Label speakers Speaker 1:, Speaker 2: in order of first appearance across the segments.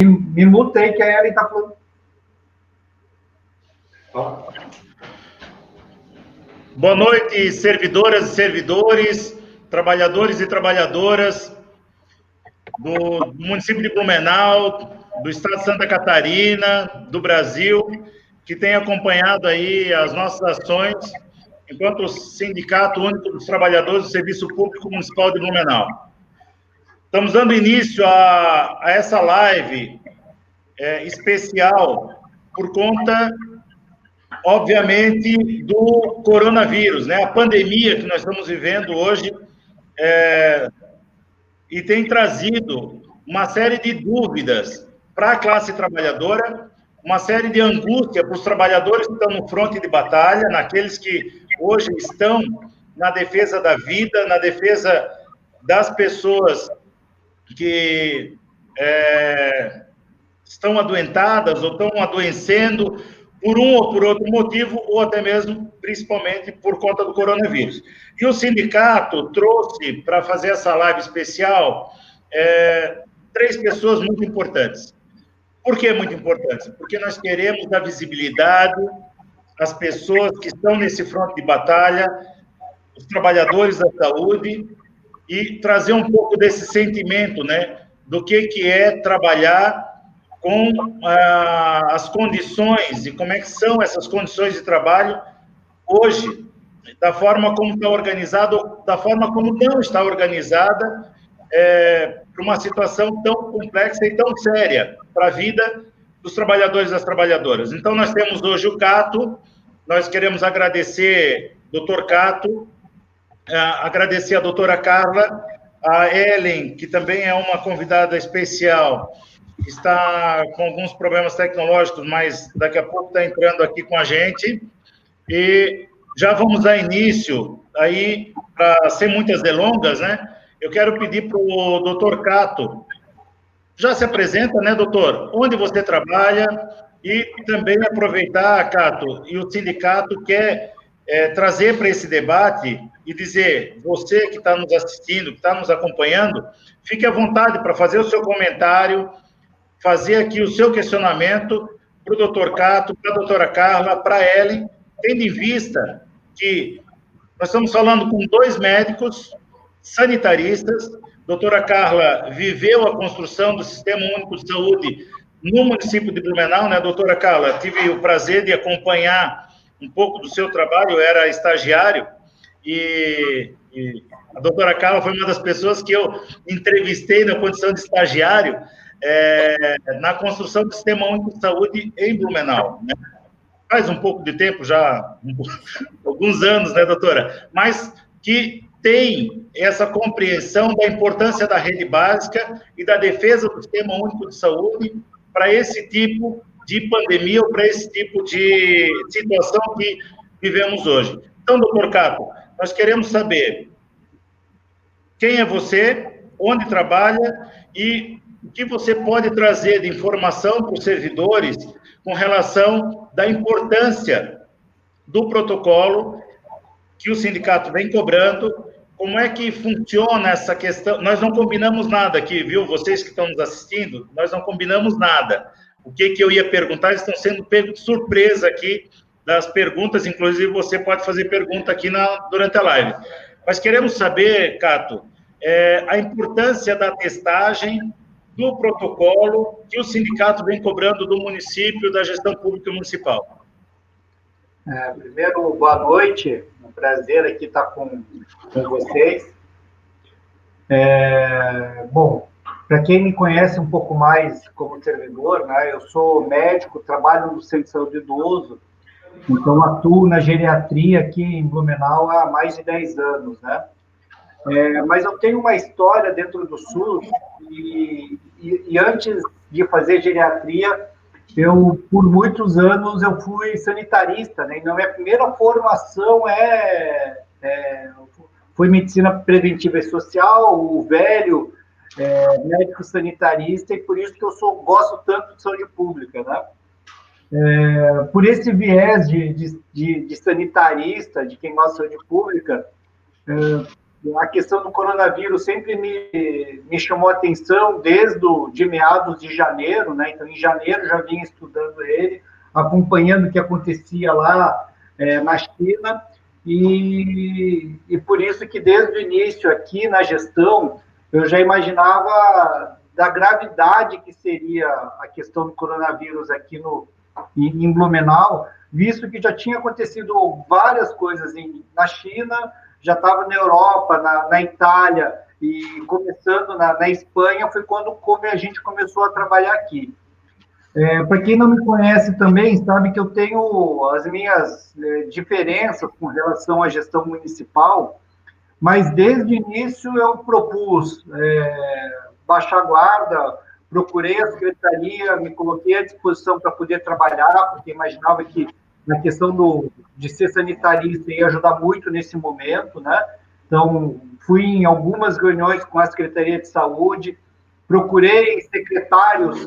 Speaker 1: Me muta aí que a Ellen está falando.
Speaker 2: Boa noite, servidoras e servidores, trabalhadores e trabalhadoras do município de Blumenau, do estado de Santa Catarina, do Brasil, que tem acompanhado aí as nossas ações enquanto Sindicato Único dos Trabalhadores do Serviço Público Municipal de Blumenau. Estamos dando início a essa live especial por conta, obviamente, do coronavírus, né? A pandemia que nós estamos vivendo hoje e tem trazido uma série de dúvidas para a classe trabalhadora, uma série de angústia para os trabalhadores que estão no fronte de batalha, naqueles que hoje estão na defesa da vida, na defesa das pessoas que estão adoentadas ou estão adoecendo por um ou por outro motivo, ou até mesmo, principalmente, por conta do coronavírus. E o sindicato trouxe para fazer essa live especial 3 pessoas muito importantes. Por que muito importantes? Porque nós queremos dar visibilidade às pessoas que estão nesse fronte de batalha, os trabalhadores da saúde, e trazer um pouco desse sentimento, né, do que é trabalhar com as condições e como é que são essas condições de trabalho hoje, da forma como está organizado, da forma como não está organizada, para uma situação tão complexa e tão séria para a vida dos trabalhadores e das trabalhadoras. Então, nós temos hoje o Cato, nós queremos agradecer, doutor Cato, agradecer a doutora Carla, a Ellen, que também é uma convidada especial, está com alguns problemas tecnológicos, mas daqui a pouco está entrando aqui com a gente. E já vamos dar início, aí, para sem muitas delongas, né? Eu quero pedir para o doutor Cato, já se apresenta, né, doutor? Onde você trabalha? E também aproveitar, Cato, e o sindicato quer trazer para esse debate e dizer, você que está nos assistindo, que está nos acompanhando, fique à vontade para fazer o seu comentário, fazer aqui o seu questionamento para o doutor Cato, para a doutora Carla, para a Ellen, tendo em vista que nós estamos falando com 2 médicos sanitaristas. Doutora Carla viveu a construção do Sistema Único de Saúde no município de Blumenau, né, doutora Carla? Tive o prazer de acompanhar um pouco do seu trabalho, eu era estagiário, e a doutora Carla foi uma das pessoas que eu entrevistei na condição de estagiário, na construção do Sistema Único de Saúde em Blumenau, né? Faz um pouco de tempo já, alguns anos, né, doutora? Mas que tem essa compreensão da importância da rede básica e da defesa do Sistema Único de Saúde para esse tipo de pandemia ou para esse tipo de situação que vivemos hoje. Então, doutor Cato, nós queremos saber quem é você, onde trabalha e o que você pode trazer de informação para os servidores com relação da importância do protocolo que o sindicato vem cobrando, como é que funciona essa questão. Nós não combinamos nada aqui, viu? Vocês que estão nos assistindo, nós não combinamos nada. O que eu ia perguntar, estão sendo pegos de surpresa aqui das perguntas, inclusive você pode fazer pergunta aqui durante a live. Mas queremos saber, Cato, a importância da testagem, do protocolo que o sindicato vem cobrando do município, da gestão pública municipal.
Speaker 1: Primeiro, boa noite, é um prazer aqui estar com vocês. Bom, para quem me conhece um pouco mais como servidor, né, eu sou médico, trabalho no Centro de Saúde Idoso, então atuo na geriatria aqui em Blumenau há mais de 10 anos, né? Mas eu tenho uma história dentro do SUS e antes de fazer geriatria, por muitos anos, eu fui sanitarista, né? Então, minha primeira formação foi medicina preventiva e social, o velho médico sanitarista, e por isso que eu gosto tanto de saúde pública, né? Por esse viés de sanitarista, de quem gosta de saúde pública, a questão do coronavírus sempre me chamou a atenção desde de meados de janeiro, né? Então, em janeiro já vinha estudando ele, acompanhando o que acontecia lá na China, e por isso que desde o início aqui na gestão, eu já imaginava da gravidade que seria a questão do coronavírus aqui em Blumenau, visto que já tinha acontecido várias coisas na China, já estava na Europa, na Itália, e começando na Espanha, foi quando a gente começou a trabalhar aqui. Para quem não me conhece também, sabe que eu tenho as minhas diferenças com relação à gestão municipal, mas desde o início eu propus baixar a guarda, procurei a secretaria, me coloquei à disposição para poder trabalhar, porque imaginava que na questão de ser sanitarista ia ajudar muito nesse momento, né? Então, fui em algumas reuniões com a Secretaria de Saúde, procurei secretários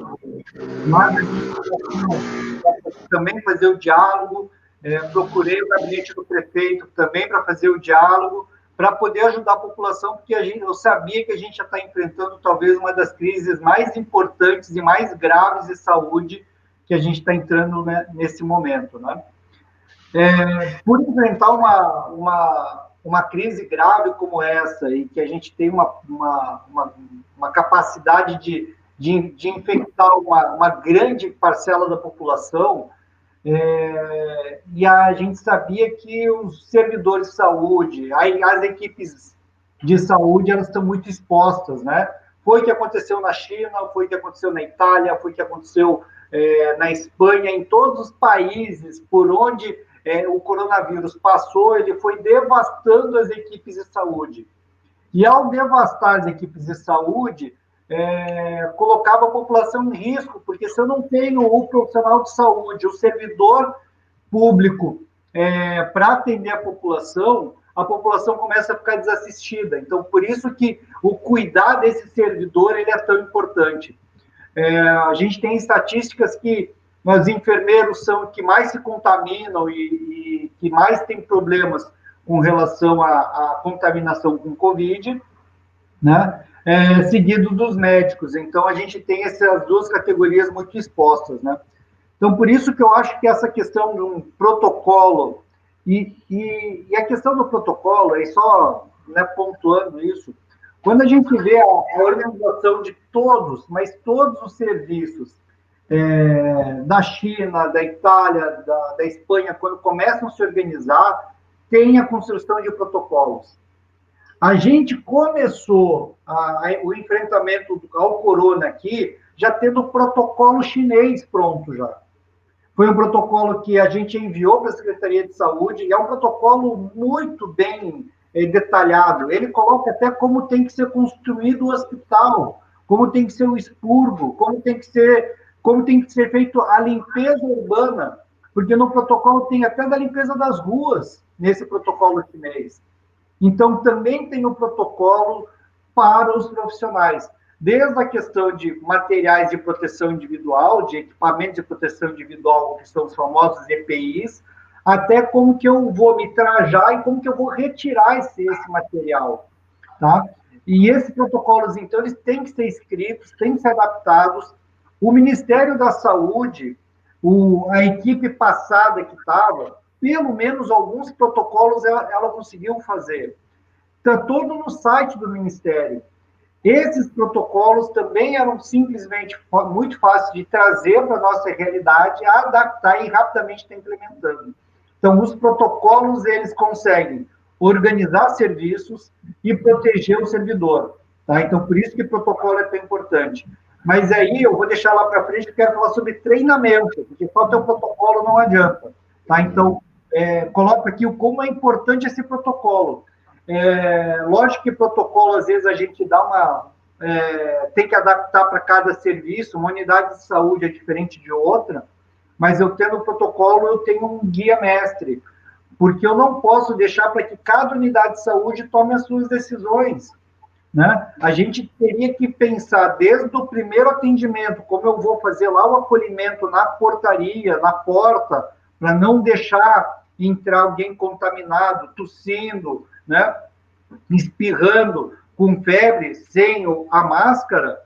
Speaker 1: lá para também fazer o diálogo, procurei o gabinete do prefeito também para fazer o diálogo, para poder ajudar a população, porque eu sabia que a gente já está enfrentando talvez uma das crises mais importantes e mais graves de saúde que a gente está entrando, né, nesse momento, né? Por enfrentar uma crise grave como essa, e que a gente tem uma capacidade de infectar uma grande parcela da população, e a gente sabia que os servidores de saúde, as equipes de saúde, elas estão muito expostas, né? Foi o que aconteceu na China, foi o que aconteceu na Itália, foi o que aconteceu na Espanha, em todos os países por onde o coronavírus passou, ele foi devastando as equipes de saúde. E ao devastar as equipes de saúde, colocava a população em risco, porque se eu não tenho o profissional de saúde, o servidor público para atender a população começa a ficar desassistida. Então, por isso que o cuidar desse servidor ele é tão importante. A gente tem estatísticas que os enfermeiros são que mais se contaminam e que mais têm problemas com relação à contaminação com Covid, né? Seguido dos médicos. Então, a gente tem essas duas categorias muito expostas, né? Então, por isso que eu acho que essa questão de um protocolo, e a questão do protocolo, aí só, né, pontuando isso, quando a gente vê a organização de todos, mas todos os serviços da China, da Itália, da Espanha, quando começam a se organizar, tem a construção de protocolos. A gente começou o enfrentamento ao corona aqui, já tendo o protocolo chinês pronto já. Foi um protocolo que a gente enviou para a Secretaria de Saúde, e é um protocolo muito bem detalhado. Ele coloca até como tem que ser construído o hospital, como tem que ser o expurgo, como tem que ser feito a limpeza urbana, porque no protocolo tem até da limpeza das ruas, nesse protocolo chinês. Então, também tem o protocolo para os profissionais, desde a questão de materiais de proteção individual, de equipamentos de proteção individual, que são os famosos EPIs, até como que eu vou me trajar e como que eu vou retirar esse material, tá? E esses protocolos, então, eles têm que ser escritos, têm que ser adaptados. O Ministério da Saúde, a equipe passada que estava, pelo menos alguns protocolos ela conseguiu fazer. Está todo no site do Ministério. Esses protocolos também eram simplesmente muito fáceis de trazer para a nossa realidade, adaptar e rapidamente estar implementando. Então, os protocolos, eles conseguem organizar serviços e proteger o servidor. Tá? Então, por isso que o protocolo é tão importante. Mas aí, eu vou deixar lá para frente, eu quero falar sobre treinamento, porque só ter o protocolo não adianta. Tá? Então, coloco aqui como é importante esse protocolo. Lógico que protocolo, às vezes, a gente tem que adaptar para cada serviço, uma unidade de saúde é diferente de outra, mas eu tendo o protocolo, eu tenho um guia mestre, porque eu não posso deixar para que cada unidade de saúde tome as suas decisões, né? A gente teria que pensar desde o primeiro atendimento, como eu vou fazer lá o acolhimento na portaria, na porta, para não deixar entrar alguém contaminado, tossindo, né? espirrando, com febre, sem a máscara,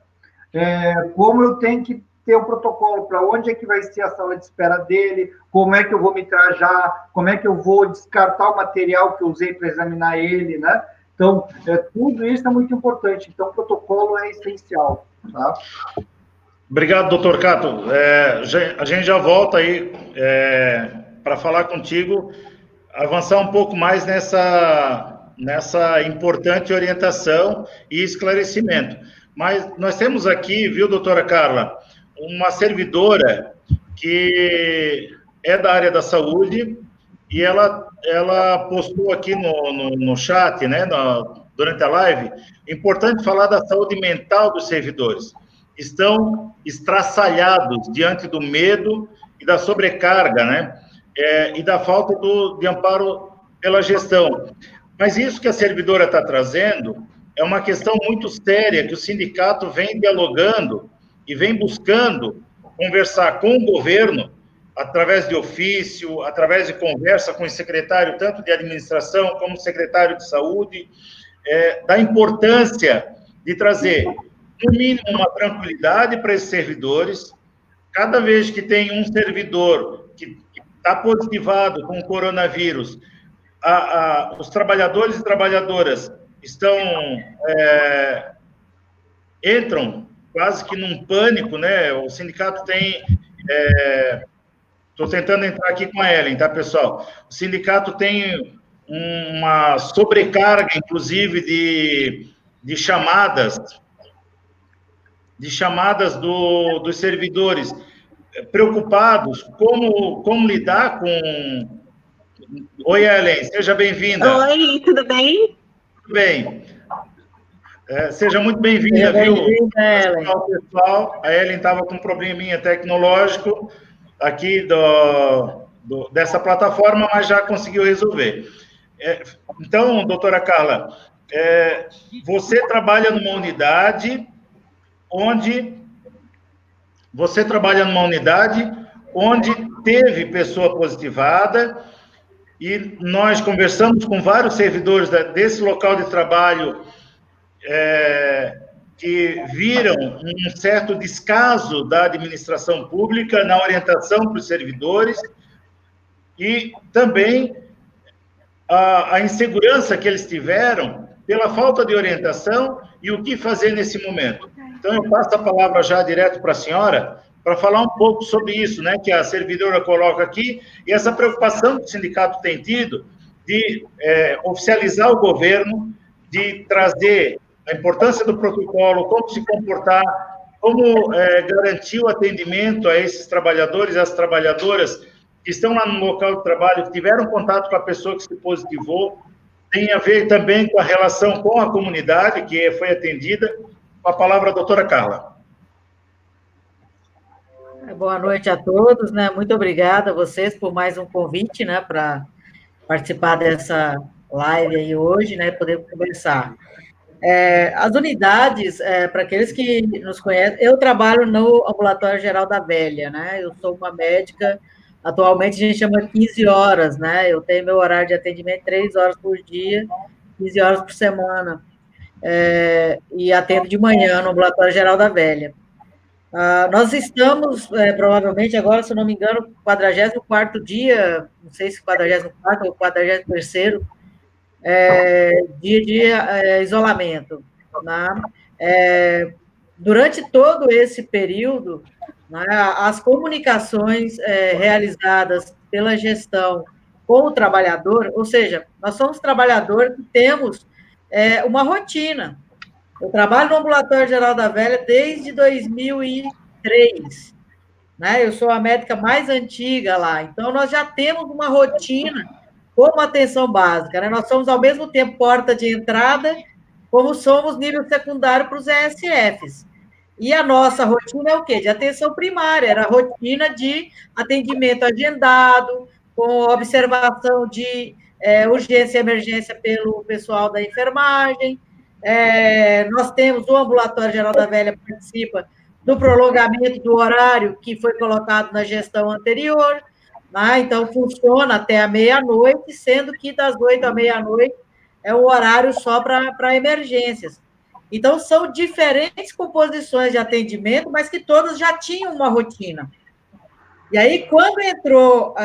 Speaker 1: como eu tenho que ter o protocolo, para onde é que vai ser a sala de espera dele, como é que eu vou me trajar, como é que eu vou descartar o material que eu usei para examinar ele, né? Então, tudo isso é muito importante. Então, o protocolo é essencial, tá?
Speaker 2: Obrigado, doutor Cato. A gente já volta aí para falar contigo, avançar um pouco mais nessa importante orientação e esclarecimento. Mas nós temos aqui, viu, doutora Carla, uma servidora que é da área da saúde e ela postou aqui no chat, né, durante a live, importante falar da saúde mental dos servidores. Estão estraçalhados diante do medo e da sobrecarga, né, e da falta de amparo pela gestão. Mas isso que a servidora está trazendo é uma questão muito séria que o sindicato vem dialogando e vem buscando conversar com o governo, através de ofício, através de conversa com o secretário, tanto de administração como o secretário de saúde, da importância de trazer, no mínimo, uma tranquilidade para esses servidores. Cada vez que tem um servidor que está positivado com o coronavírus, os trabalhadores e trabalhadoras entram quase que num pânico, né? O sindicato tem... Estou tentando entrar aqui com a Ellen, tá, pessoal? O sindicato tem uma sobrecarga, inclusive, de chamadas dos servidores preocupados como lidar com... Oi, Ellen, seja bem-vinda.
Speaker 3: Oi, tudo bem?
Speaker 2: Tudo bem. Seja muito bem-vinda, viu? Pessoal, a Ellen estava com um probleminha tecnológico aqui dessa plataforma, mas já conseguiu resolver. Então, doutora Carla, você trabalha numa unidade onde teve pessoa positivada, e nós conversamos com vários servidores desse local de trabalho que viram um certo descaso da administração pública na orientação para os servidores e também a insegurança que eles tiveram pela falta de orientação e o que fazer nesse momento. Então, eu passo a palavra já direto para a senhora, para falar um pouco sobre isso, né, que a servidora coloca aqui, e essa preocupação que o sindicato tem tido de oficializar o governo, de trazer a importância do protocolo, como se comportar, como garantir o atendimento a esses trabalhadores e às trabalhadoras que estão lá no local de trabalho, que tiveram contato com a pessoa que se positivou, tem a ver também com a relação com a comunidade que foi atendida. Com a palavra, a doutora Carla.
Speaker 4: Boa noite a todos, né? Muito obrigada a vocês por mais um convite, né, para participar dessa live aí hoje, né, poder conversar. As unidades, para aqueles que nos conhecem, eu trabalho no Ambulatório Geral da Velha, né? Eu sou uma médica, atualmente a gente chama 15 horas, né? Eu tenho meu horário de atendimento 3 horas por dia, 15 horas por semana. E atendo de manhã no Ambulatório Geral da Velha. Nós estamos, provavelmente, agora, se não me engano, 44º dia, não sei se 44º ou 43º, dia de isolamento. Né? Durante todo esse período, né, as comunicações realizadas pela gestão com o trabalhador, ou seja, nós somos trabalhadores que temos uma rotina. Eu trabalho no Ambulatório Geral da Velha desde 2003, né? Eu sou a médica mais antiga lá, então nós já temos uma rotina como atenção básica, né? Nós somos, ao mesmo tempo, porta de entrada, como somos nível secundário para os ESFs. E a nossa rotina é o quê? De atenção primária, era a rotina de atendimento agendado, com observação de urgência e emergência pelo pessoal da enfermagem. Nós temos o Ambulatório Geral da Velha participa do prolongamento do horário que foi colocado na gestão anterior, né? Então funciona até a meia-noite, sendo que das 8 à meia-noite é um horário só para emergências. Então, são diferentes composições de atendimento, mas que todas já tinham uma rotina. E aí, quando entrou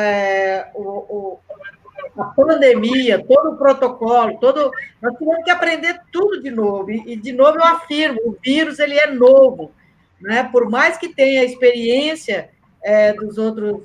Speaker 4: a pandemia, todo o protocolo, nós tivemos que aprender tudo de novo. E, de novo, eu afirmo, o vírus ele é novo. Né? Por mais que tenha experiência dos outros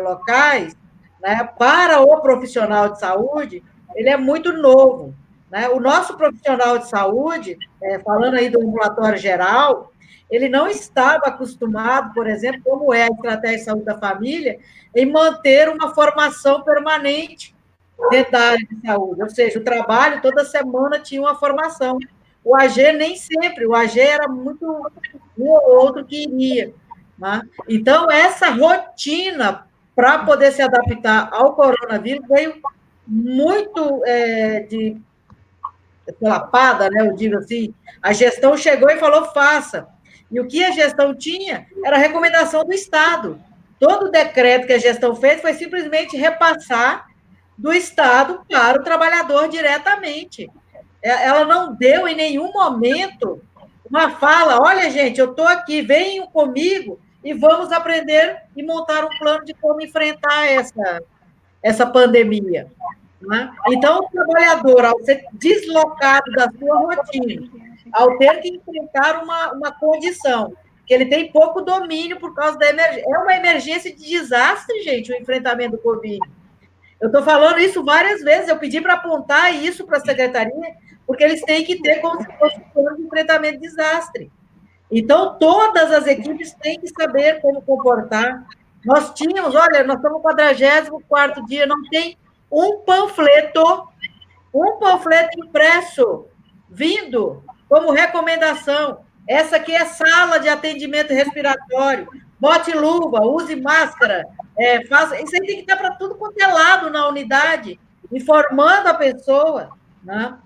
Speaker 4: locais, né? Para o profissional de saúde, ele é muito novo. Né? O nosso profissional de saúde, falando aí do ambulatório geral, ele não estava acostumado, por exemplo, como é a estratégia de saúde da família, em manter uma formação permanente dentro da área de saúde. Ou seja, o trabalho, toda semana tinha uma formação. O AG nem sempre, o AG era muito um ou outro que iria. Né? Então, essa rotina para poder se adaptar ao coronavírus veio muito lapada, né? Eu digo assim, a gestão chegou e falou, faça. E o que a gestão tinha era a recomendação do Estado. Todo o decreto que a gestão fez foi simplesmente repassar do Estado para o trabalhador diretamente. Ela não deu em nenhum momento uma fala, olha, gente, eu estou aqui, venham comigo e vamos aprender e montar um plano de como enfrentar essa pandemia. Né? Então, o trabalhador, ao ser deslocado da sua rotina, ao ter que enfrentar uma condição, que ele tem pouco domínio por causa da emergência. É uma emergência de desastre, gente, o enfrentamento do Covid. Eu estou falando isso várias vezes, eu pedi para apontar isso para a secretaria, porque eles têm que ter como se fosse um plano de enfrentamento de desastre. Então, todas as equipes têm que saber como comportar. Nós tínhamos, olha, nós estamos no 44º dia, não tem um panfleto impresso, vindo como recomendação. Essa aqui é sala de atendimento respiratório. Bote luva, use máscara. Isso aí tem que estar para tudo quanto é lado na unidade, informando a pessoa. Né?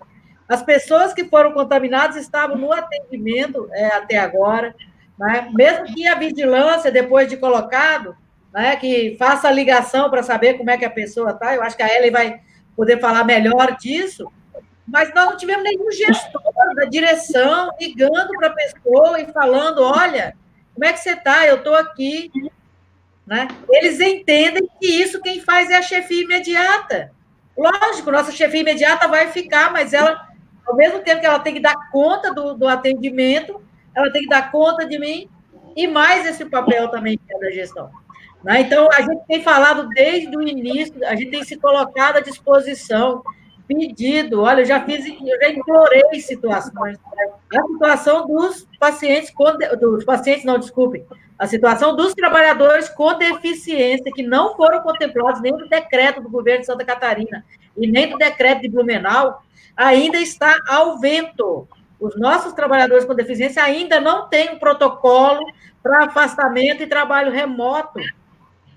Speaker 4: As pessoas que foram contaminadas estavam no atendimento até agora. Né? Mesmo que a vigilância, depois de colocado, né, que faça a ligação para saber como é que a pessoa está. Eu acho que a Ellen vai poder falar melhor disso, mas nós não tivemos nenhum gestor da direção ligando para a pessoa e falando, olha, como é que você está? Eu estou aqui. Né? Eles entendem que isso quem faz é a chefia imediata. Lógico, nossa chefia imediata vai ficar, mas ela, ao mesmo tempo que ela tem que dar conta do atendimento, ela tem que dar conta de mim, e mais esse papel também que é da gestão. Né? Então, a gente tem falado desde o início, a gente tem se colocado à disposição, pedido, olha, eu já implorei situações. A situação dos pacientes, a situação dos trabalhadores com deficiência, que não foram contemplados nem no decreto do governo de Santa Catarina e nem do decreto de Blumenau, ainda está ao vento. Os nossos trabalhadores com deficiência ainda não têm um protocolo para afastamento e trabalho remoto.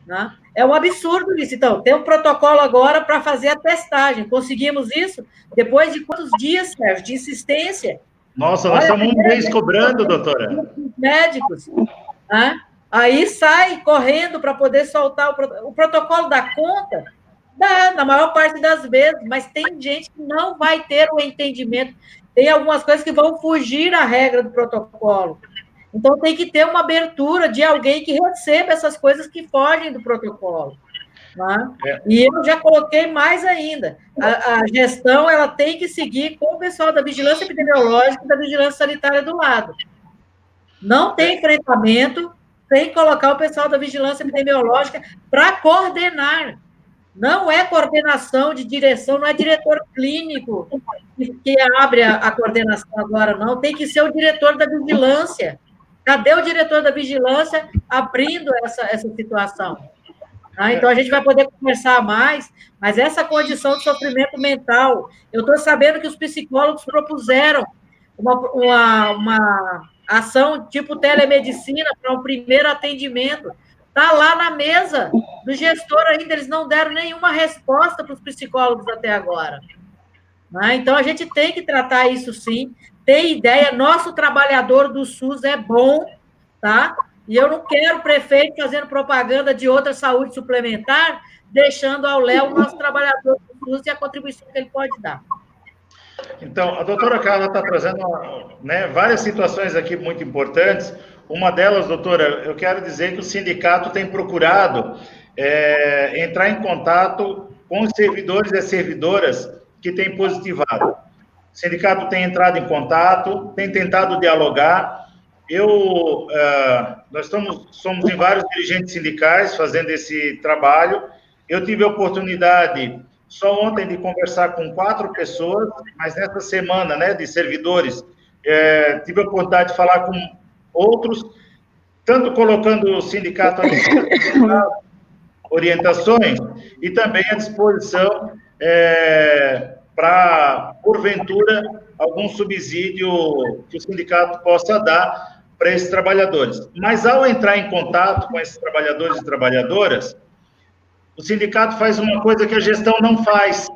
Speaker 4: Né? É um absurdo isso. Então, tem um protocolo agora para fazer a testagem. Conseguimos isso depois de quantos dias, Sérgio, de insistência?
Speaker 2: Nossa, nós estamos um mês cobrando, doutora.
Speaker 4: Médicos. Né? Aí sai correndo para poder soltar o protocolo da conta, dá, na maior parte das vezes, mas tem gente que não vai ter o entendimento. Tem algumas coisas que vão fugir à regra do protocolo. Então, tem que ter uma abertura de alguém que receba essas coisas que fogem do protocolo. Né? E eu já coloquei mais ainda. A gestão ela tem que seguir com o pessoal da vigilância epidemiológica e da vigilância sanitária do lado. Não tem enfrentamento sem colocar o pessoal da vigilância epidemiológica para coordenar. Não é coordenação de direção, não é diretor clínico que abre a coordenação agora, não. Tem que ser o diretor da vigilância. Cadê o diretor da vigilância abrindo essa situação? Então, a gente vai poder conversar mais, mas essa condição de sofrimento mental, eu estou sabendo que os psicólogos propuseram uma ação tipo telemedicina para um primeiro atendimento. Está lá na mesa do gestor ainda, eles não deram nenhuma resposta para os psicólogos até agora. Então, a gente tem que tratar isso sim, tem ideia, nosso trabalhador do SUS é bom, tá? E eu não quero prefeito fazendo propaganda de outra saúde suplementar, deixando ao léu o nosso trabalhador do SUS e a contribuição que ele pode dar.
Speaker 2: Então, a doutora Carla está trazendo né, várias situações aqui muito importantes. Uma delas, doutora, eu quero dizer que o sindicato tem procurado entrar em contato com os servidores e servidoras que têm positivado. O sindicato tem entrado em contato, tem tentado dialogar. Nós somos em vários dirigentes sindicais fazendo esse trabalho. Eu tive a oportunidade, só ontem, de conversar com 4 pessoas, mas nessa semana, né, de servidores, tive a oportunidade de falar com outros, tanto colocando o sindicato à disposição, orientações, e também à disposição para, porventura, algum subsídio que o sindicato possa dar para esses trabalhadores. Mas, ao entrar em contato com esses trabalhadores e trabalhadoras, o sindicato faz uma coisa que a gestão não faz,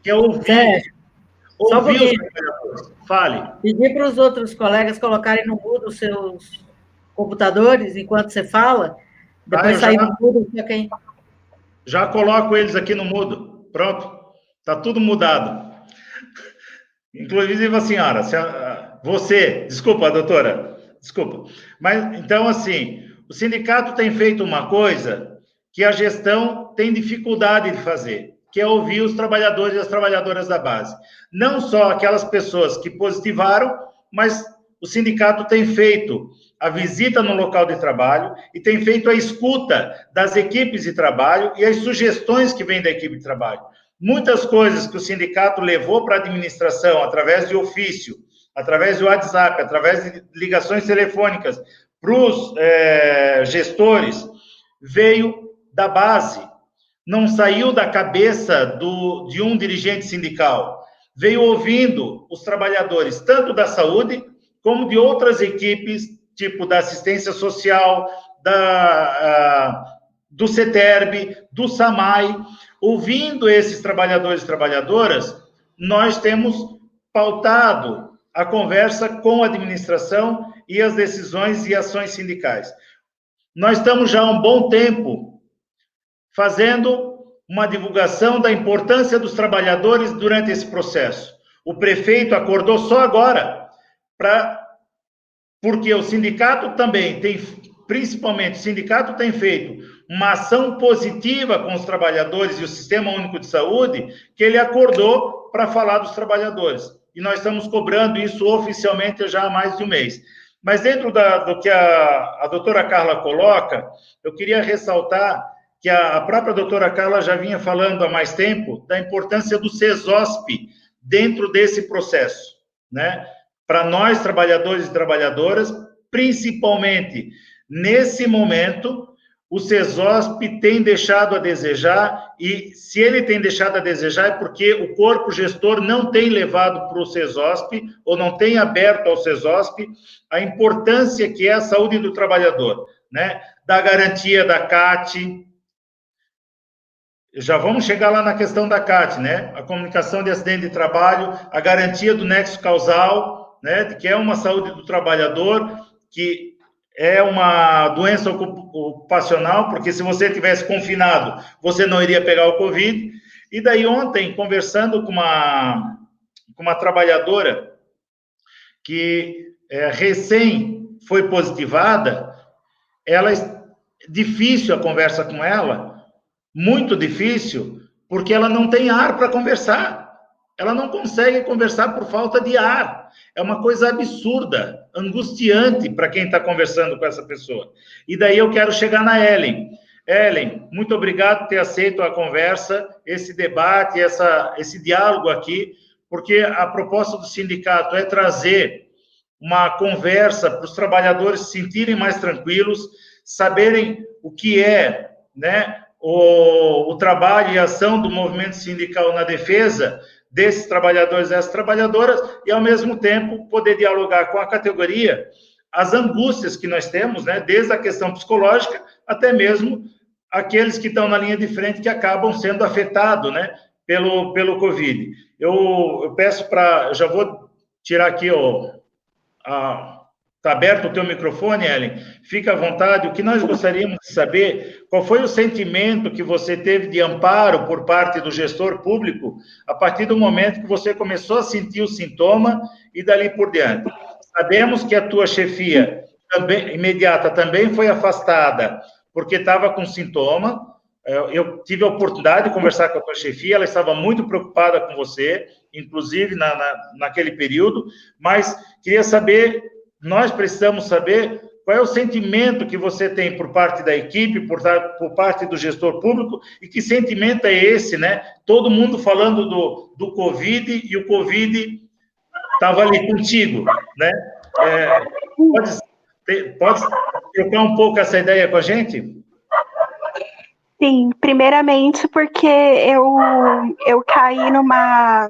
Speaker 2: que é ouvir. Ouvir os trabalhadores. Fale.
Speaker 4: Pedir para os outros colegas colocarem no mudo os seus computadores enquanto você fala, depois sair do mudo para quem...
Speaker 2: Já coloco eles aqui no mudo. Pronto. Está tudo mudado. Inclusive a senhora, desculpa, doutora, desculpa. Mas, então, assim, o sindicato tem feito uma coisa que a gestão tem dificuldade de fazer, que é ouvir os trabalhadores e as trabalhadoras da base. Não só aquelas pessoas que positivaram, mas o sindicato tem feito a visita no local de trabalho e tem feito a escuta das equipes de trabalho e as sugestões que vêm da equipe de trabalho. Muitas coisas que o sindicato levou para a administração, através de ofício, através do WhatsApp, através de ligações telefônicas para os gestores, veio da base. Não saiu da cabeça de um dirigente sindical. Veio ouvindo os trabalhadores, tanto da saúde, como de outras equipes, tipo da assistência social, do CETERB, do SAMAI. Ouvindo esses trabalhadores e trabalhadoras, nós temos pautado a conversa com a administração e as decisões e ações sindicais. Nós estamos já há um bom tempo fazendo uma divulgação da importância dos trabalhadores durante esse processo. O prefeito acordou só agora, porque o sindicato também tem, principalmente o sindicato tem feito uma ação positiva com os trabalhadores e o Sistema Único de Saúde, que ele acordou para falar dos trabalhadores. E nós estamos cobrando isso oficialmente já há mais de um mês. Mas dentro do que a doutora Carla coloca, eu queria ressaltar que a própria doutora Carla já vinha falando há mais tempo da importância do CESOSP dentro desse processo, né? Para nós, trabalhadores e trabalhadoras, principalmente nesse momento, o CESOSP tem deixado a desejar, e se ele tem deixado a desejar é porque o corpo gestor não tem levado para o CESOSP, ou não tem aberto ao CESOSP, a importância que é a saúde do trabalhador, né? Da garantia da CAT. Já vamos chegar lá na questão da CAT, né? A comunicação de acidente de trabalho, a garantia do nexo causal, né? Que é uma saúde do trabalhador, que é uma doença ocupacional, porque se você tivesse confinado, você não iria pegar o Covid. E daí ontem, conversando com uma trabalhadora que recém foi positivada, difícil a conversa com ela, muito difícil, porque ela não tem ar para conversar. Ela não consegue conversar por falta de ar. É uma coisa absurda, angustiante para quem está conversando com essa pessoa. E daí eu quero chegar na Ellen. Ellen, muito obrigado por ter aceito a conversa, esse debate, esse diálogo aqui, porque a proposta do sindicato é trazer uma conversa para os trabalhadores se sentirem mais tranquilos, saberem o que é, né, o trabalho e a ação do movimento sindical na defesa desses trabalhadores e dessas trabalhadoras, e, ao mesmo tempo, poder dialogar com a categoria as angústias que nós temos, né, desde a questão psicológica até mesmo aqueles que estão na linha de frente que acabam sendo afetados, né, pelo Covid. Eu peço já vou tirar aqui Está aberto o teu microfone, Ellen? Fica à vontade. O que nós gostaríamos de saber, qual foi o sentimento que você teve de amparo por parte do gestor público a partir do momento que você começou a sentir o sintoma e dali por diante? Sabemos que a tua chefia também, imediata também foi afastada porque estava com sintoma. Eu tive a oportunidade de conversar com a tua chefia, ela estava muito preocupada com você, inclusive naquele período, mas queria saber... Nós precisamos saber qual é o sentimento que você tem por parte da equipe, por parte do gestor público, e que sentimento é esse, né? Todo mundo falando do Covid, e o Covid estava ali contigo, né? Pode trocar um pouco essa ideia com a gente?
Speaker 3: Sim, primeiramente porque eu caí numa...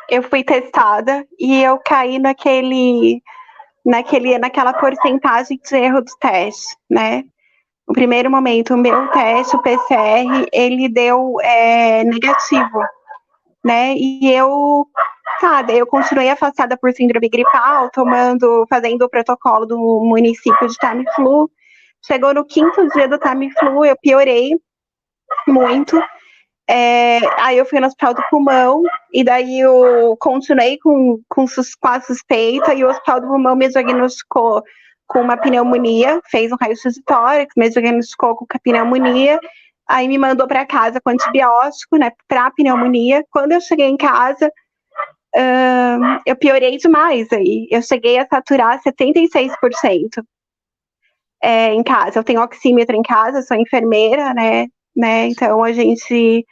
Speaker 3: Eu fui testada e eu caí naquela porcentagem de erro do teste, né? No primeiro momento, o meu teste, o PCR, ele deu negativo, né? E eu continuei afastada por síndrome gripal, fazendo o protocolo do município de Tamiflu. Chegou no 5º dia do Tamiflu, eu piorei muito. Aí eu fui no hospital do pulmão, e daí eu continuei com a suspeita, e o hospital do pulmão me diagnosticou com uma pneumonia, fez um raio-x de tórax, me diagnosticou com pneumonia, aí me mandou para casa com antibiótico, né, para pneumonia. Quando eu cheguei em casa, eu piorei demais, aí eu cheguei a saturar 76%. Em casa, eu tenho oxímetro em casa, sou enfermeira, né, então a gente...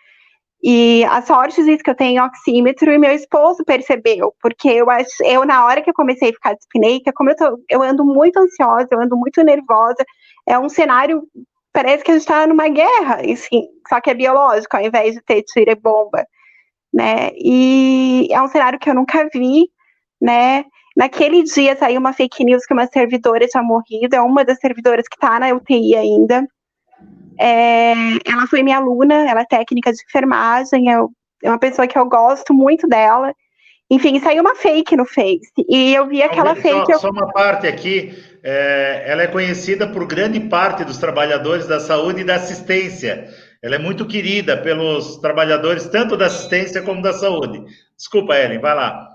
Speaker 3: E a sorte disso que eu tenho oxímetro, e meu esposo percebeu, porque eu na hora que eu comecei a ficar dispneica, como eu ando muito ansiosa, eu ando muito nervosa, é um cenário, parece que a gente está numa guerra, assim, só que é biológico, ao invés de ter tiro e bomba, né? E é um cenário que eu nunca vi, né? Naquele dia saiu uma fake news que uma servidora tinha morrido, é uma das servidoras que está na UTI ainda. Ela foi minha aluna, ela é técnica de enfermagem, é uma pessoa que eu gosto muito dela. Enfim, saiu uma fake no Face, e eu vi aquela fake...
Speaker 2: Só uma parte aqui, ela é conhecida por grande parte dos trabalhadores da saúde e da assistência. Ela é muito querida pelos trabalhadores, tanto da assistência como da saúde. Desculpa, Ellen, vai lá.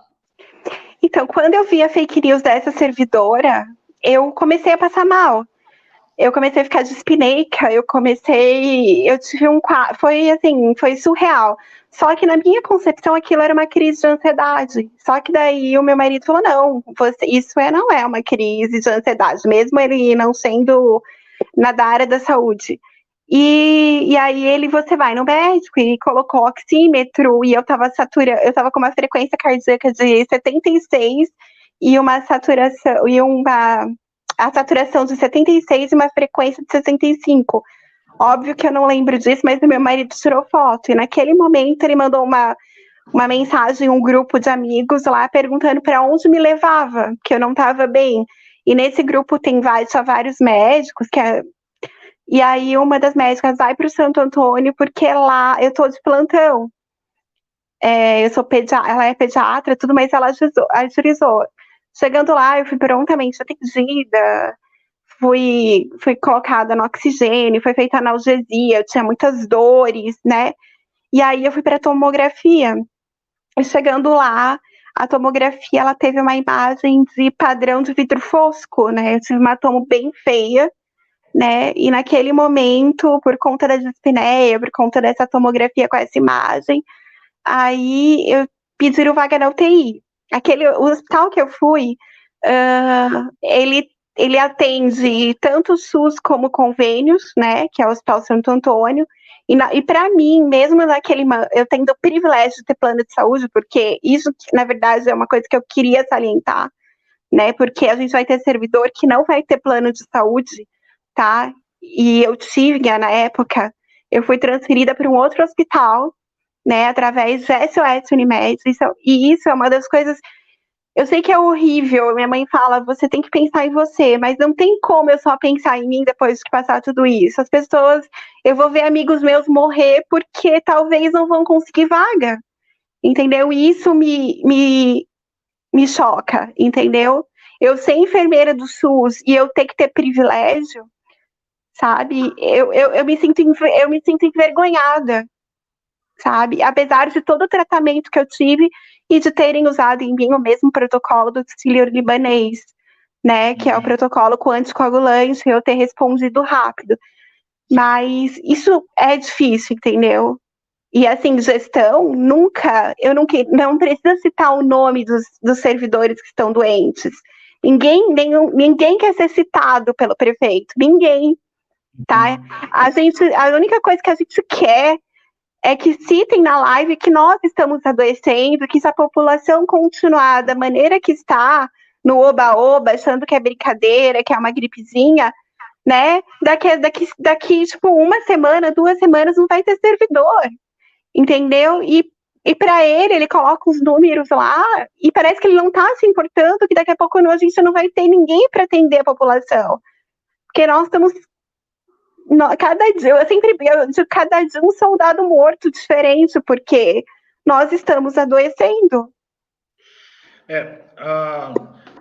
Speaker 3: Então, quando eu vi a fake news dessa servidora, eu comecei a passar mal. Eu comecei a ficar dispneica, eu tive foi surreal. Só que na minha concepção aquilo era uma crise de ansiedade. Só que daí o meu marido falou, não, isso não é uma crise de ansiedade, mesmo ele não sendo da área da saúde. E aí você vai no médico e colocou oxímetro, e eu tava com uma frequência cardíaca de 76 e uma saturação, a saturação de 76 e uma frequência de 65. Óbvio que eu não lembro disso, mas o meu marido tirou foto. E naquele momento ele mandou uma mensagem, um grupo de amigos lá, perguntando para onde me levava, que eu não estava bem. E nesse grupo tem vários médicos, e aí uma das médicas vai para o Santo Antônio, porque lá eu estou de plantão. Ela é pediatra, tudo, mas ela agilizou. Chegando lá, eu fui prontamente atendida, fui colocada no oxigênio, foi feita analgesia, eu tinha muitas dores, né? E aí eu fui para a tomografia. E chegando lá, a tomografia, ela teve uma imagem de padrão de vidro fosco, né? Eu tive uma tomo bem feia, né? E naquele momento, por conta da dispneia, por conta dessa tomografia com essa imagem, aí eu pediram vaga na UTI. O hospital que eu fui, ele atende tanto o SUS como convênios, né, que é o Hospital Santo Antônio, e para mim, mesmo eu tendo o privilégio de ter plano de saúde, porque isso, na verdade, é uma coisa que eu queria salientar, né, porque a gente vai ter servidor que não vai ter plano de saúde, tá, e eu tive, na época, eu fui transferida para um outro hospital, né, através do SOS Unimed, e isso é uma das coisas, eu sei que é horrível, minha mãe fala, você tem que pensar em você, mas não tem como eu só pensar em mim depois de passar tudo isso. As pessoas, eu vou ver amigos meus morrer porque talvez não vão conseguir vaga, entendeu? E isso me choca, entendeu? eu ser enfermeira do SUS e eu ter que ter privilégio, sabe? Eu me sinto envergonhada, sabe? Apesar de todo o tratamento que eu tive e de terem usado em mim o mesmo protocolo do sírio-libanês, né? Que é o protocolo com anticoagulante, eu ter respondido rápido. Mas isso é difícil, entendeu? E assim, gestão, não precisa citar o nome dos servidores que estão doentes. Ninguém quer ser citado pelo prefeito, ninguém, tá? A única coisa que a gente quer é que citem na live que nós estamos adoecendo, que se a população continuar da maneira que está, no oba-oba, achando que é brincadeira, que é uma gripezinha, né? Daqui tipo, 1 semana, 2 semanas, não vai ter servidor, entendeu? E para ele coloca os números lá e parece que ele não está se importando, que daqui a pouco a gente não vai ter ninguém para atender a população. Porque nós estamos... cada dia um soldado morto diferente, porque nós estamos adoecendo.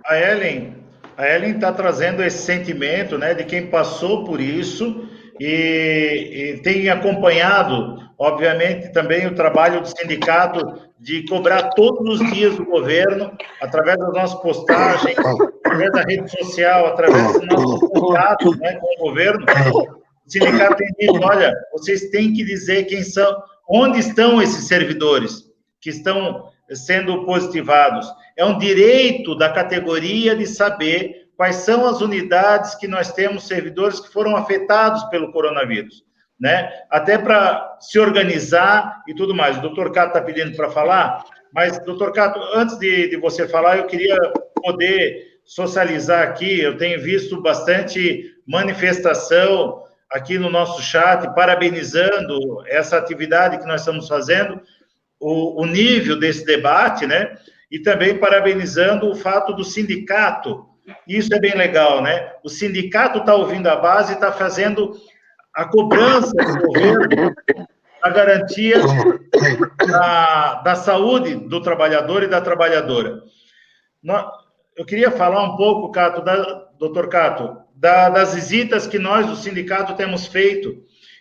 Speaker 2: A Ellen está trazendo esse sentimento, né, de quem passou por isso e tem acompanhado, obviamente, também o trabalho do sindicato de cobrar todos os dias do governo, através das nossas postagens, através da rede social, através dos nossos contatos, né, com o governo. O sindicato tem dito, olha, vocês têm que dizer quem são, onde estão esses servidores que estão sendo positivados. É um direito da categoria de saber quais são as unidades que nós temos servidores que foram afetados pelo coronavírus, né? Até para se organizar e tudo mais. O doutor Cato está pedindo para falar, mas, doutor Cato, antes de você falar, eu queria poder socializar aqui, eu tenho visto bastante manifestação aqui no nosso chat, parabenizando essa atividade que nós estamos fazendo, o nível desse debate, né? E também parabenizando o fato do sindicato. Isso é bem legal, né? O sindicato está ouvindo a base e está fazendo a cobrança do governo da garantia da saúde do trabalhador e da trabalhadora. Eu queria falar um pouco, Cato, doutor Cato, das visitas que nós, do sindicato, temos feito,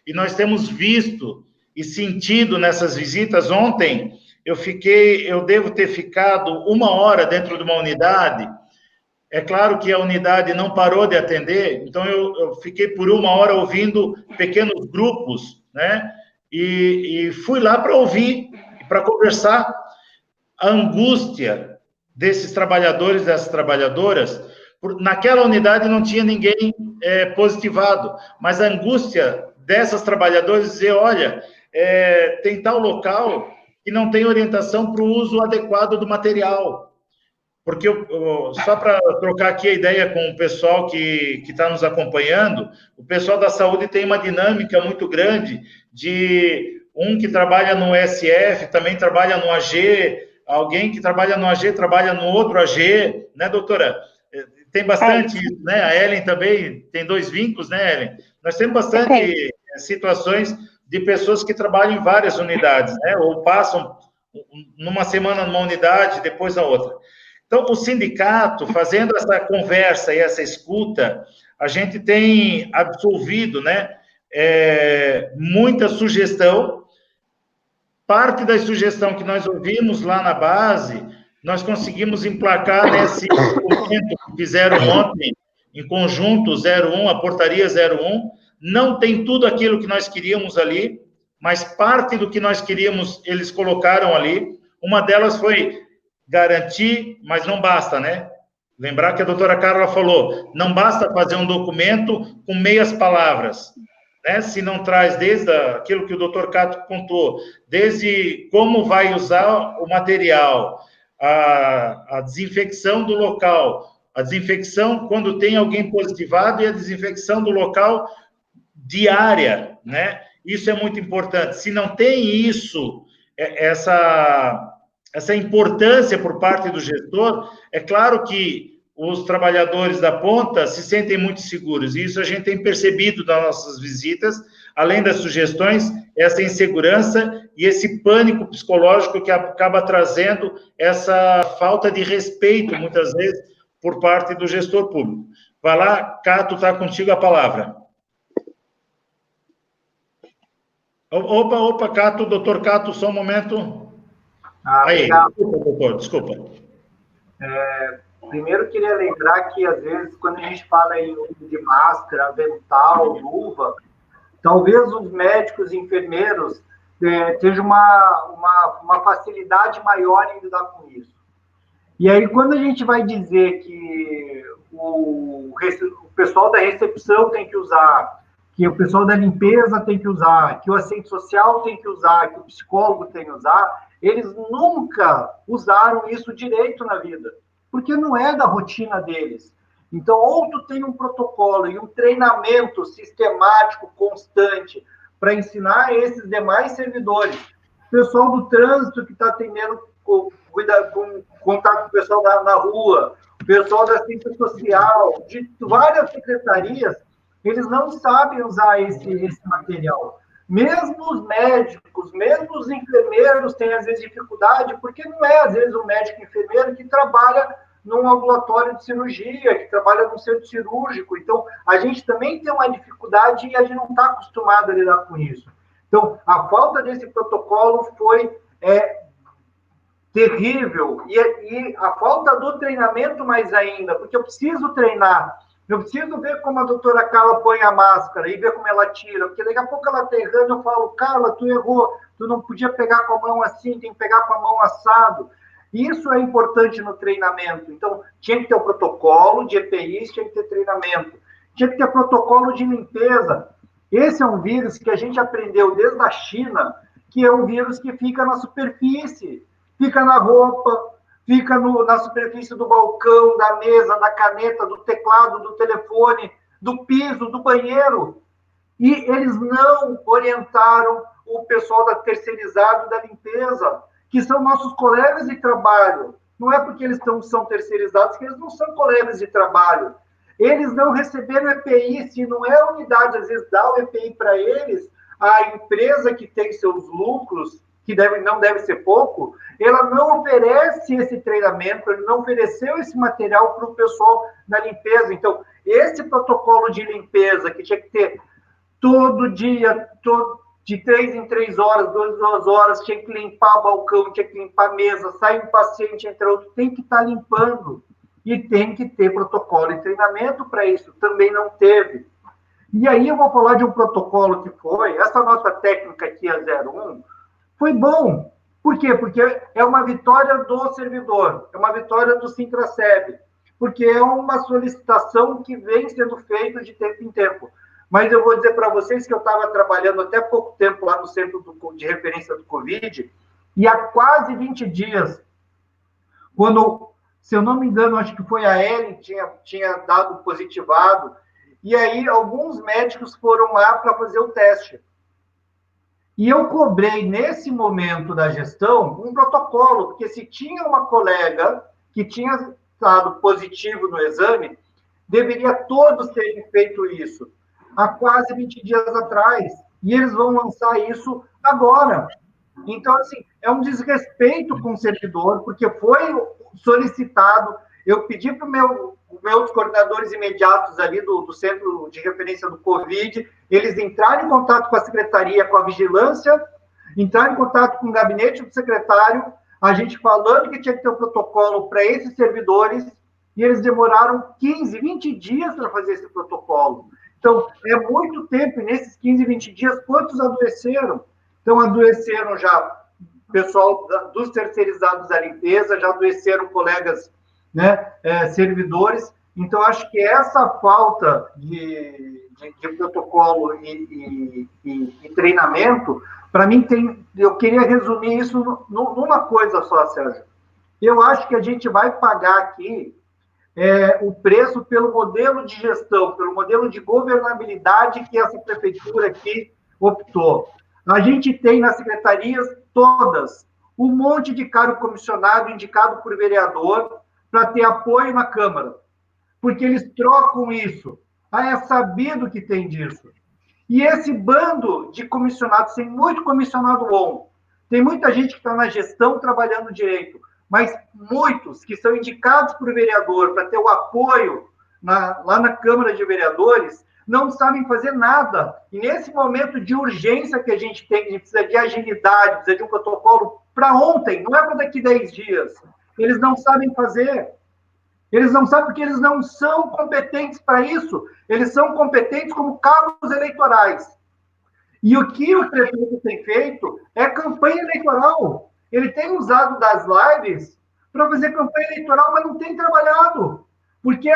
Speaker 2: e nós temos visto e sentido nessas visitas. Ontem, eu devo ter ficado 1 hora dentro de uma unidade. É claro que a unidade não parou de atender, então eu fiquei por 1 hora ouvindo pequenos grupos, né? E fui lá para ouvir, para conversar a angústia desses trabalhadores, dessas trabalhadoras. Naquela unidade não tinha ninguém positivado, mas a angústia dessas trabalhadoras dizer, olha, tem tal local que não tem orientação para o uso adequado do material. Porque, só para trocar aqui a ideia com o pessoal que está nos acompanhando, o pessoal da saúde tem uma dinâmica muito grande de um que trabalha no SF, também trabalha no AG, alguém que trabalha no AG trabalha no outro AG, né, doutora? Tem bastante isso, né? A Ellen também tem 2 vínculos, né, Ellen? Nós temos bastante situações de pessoas que trabalham em várias unidades, né? Ou passam numa semana numa unidade, depois na outra. Então, o sindicato, fazendo essa conversa e essa escuta, a gente tem absorvido, né, muita sugestão. Parte da sugestão que nós ouvimos lá na base, nós conseguimos emplacar nesse documento que fizeram ontem, em conjunto 01, a portaria 01. Não tem tudo aquilo que nós queríamos ali, mas parte do que nós queríamos, eles colocaram ali. Uma delas foi garantir, mas não basta, né? Lembrar que a doutora Carla falou, não basta fazer um documento com meias palavras, né? Se não traz desde aquilo que o doutor Cato contou, desde como vai usar o material, a desinfecção do local, a desinfecção quando tem alguém positivado e a desinfecção do local diária, né? Isso é muito importante. Se não tem isso, essa importância por parte do gestor, é claro que os trabalhadores da ponta se sentem muito seguros, e isso a gente tem percebido nas nossas visitas, além das sugestões, essa insegurança e esse pânico psicológico que acaba trazendo essa falta de respeito, muitas vezes, por parte do gestor público. Vai lá, Cato, está contigo a palavra. Opa, Cato, doutor Cato, só um momento. Aí, desculpa, doutor, desculpa.
Speaker 1: Primeiro, queria lembrar que, às vezes, quando a gente fala em uso de máscara, avental, luva, talvez os médicos e enfermeiros tenham uma facilidade maior em lidar com isso. E aí, quando a gente vai dizer que o pessoal da recepção tem que usar, que o pessoal da limpeza tem que usar, que o assistente social tem que usar, que o psicólogo tem que usar, eles nunca usaram isso direito na vida, porque não é da rotina deles. Então, ou tu tem um protocolo e um treinamento sistemático, constante, para ensinar esses demais servidores, o pessoal do trânsito que está atendendo, cuida com contato com o pessoal na rua, o pessoal da assistência social, de várias secretarias, eles não sabem usar esse material. Mesmo os médicos, mesmo os enfermeiros têm, às vezes, dificuldade, porque não é, às vezes, o médico e enfermeiro que trabalha num ambulatório de cirurgia, que trabalha no centro cirúrgico. Então, a gente também tem uma dificuldade e a gente não está acostumado a lidar com isso. Então, a falta desse protocolo foi terrível. E a falta do treinamento mais ainda, porque eu preciso treinar. Eu preciso ver como a doutora Carla põe a máscara e ver como ela tira, porque daqui a pouco ela está errando, eu falo, Carla, tu errou, tu não podia pegar com a mão assim, tem que pegar com a mão assado. Isso é importante no treinamento. Então, tinha que ter o protocolo de EPIs, tinha que ter treinamento. Tinha que ter protocolo de limpeza. Esse é um vírus que a gente aprendeu desde a China, que é um vírus que fica na superfície, fica na roupa, fica na superfície do balcão, da mesa, da caneta, do teclado, do telefone, do piso, do banheiro. E eles não orientaram o pessoal da terceirizado da limpeza, que são nossos colegas de trabalho. Não é porque eles são terceirizados que eles não são colegas de trabalho. Eles não receberam EPI, se não é a unidade, às vezes, dá o EPI para eles, a empresa que tem seus lucros, que não deve ser pouco, ela não oferece esse treinamento, ele não ofereceu esse material para o pessoal da limpeza. Então, esse protocolo de limpeza, que tinha que ter todo dia, de 3 em 3 horas, 2 em 2 horas, tinha que limpar o balcão, tinha que limpar a mesa, sai um paciente, entra outro, tem que estar limpando. E tem que ter protocolo e treinamento para isso. Também não teve. E aí eu vou falar de um protocolo que foi, essa nota técnica aqui, a 01, foi bom. Por quê? Porque é uma vitória do servidor, é uma vitória do Sintraceb, porque é uma solicitação que vem sendo feita de tempo em tempo. Mas eu vou dizer para vocês que eu estava trabalhando até pouco tempo lá no centro de referência do Covid, e há quase 20 dias, quando, se eu não me engano, acho que foi a Ellen que tinha dado positivado, e aí alguns médicos foram lá para fazer o teste. E eu cobrei, nesse momento da gestão, um protocolo, porque se tinha uma colega que tinha estado positivo no exame, deveria todos terem feito isso, há quase 20 dias atrás. E eles vão lançar isso agora. Então, assim, é um desrespeito com o servidor, porque foi solicitado. Eu pedi para os meus coordenadores imediatos ali do centro de referência do Covid, eles entrarem em contato com a secretaria, com a vigilância, entrarem em contato com o gabinete do secretário, a gente falando que tinha que ter um protocolo para esses servidores, e eles demoraram 15, 20 dias para fazer esse protocolo. Então, é muito tempo, e nesses 15, 20 dias, quantos adoeceram? Então, adoeceram já pessoal dos terceirizados da limpeza, já adoeceram colegas, né, servidores. Então, acho que essa falta de protocolo e treinamento, para mim, eu queria resumir isso numa coisa só, Sérgio. Eu acho que a gente vai pagar aqui o preço pelo modelo de gestão, pelo modelo de governabilidade que essa prefeitura aqui optou. A gente tem nas secretarias todas um monte de cargo comissionado indicado por vereador para ter apoio na Câmara, porque eles trocam isso. É sabido que tem disso. E esse bando de comissionados, tem muito comissionado bom, tem muita gente que está na gestão trabalhando direito, mas muitos que são indicados por vereador para ter o apoio lá na Câmara de Vereadores, não sabem fazer nada. E nesse momento de urgência que a gente tem, a gente precisa de agilidade, precisa de um protocolo para ontem, não é para daqui 10 dias. Eles não sabem fazer. Eles não sabem porque eles não são competentes para isso. Eles são competentes como cabos eleitorais. E o que o prefeito tem feito é campanha eleitoral. Ele tem usado das lives para fazer campanha eleitoral, mas não tem trabalhado. Porque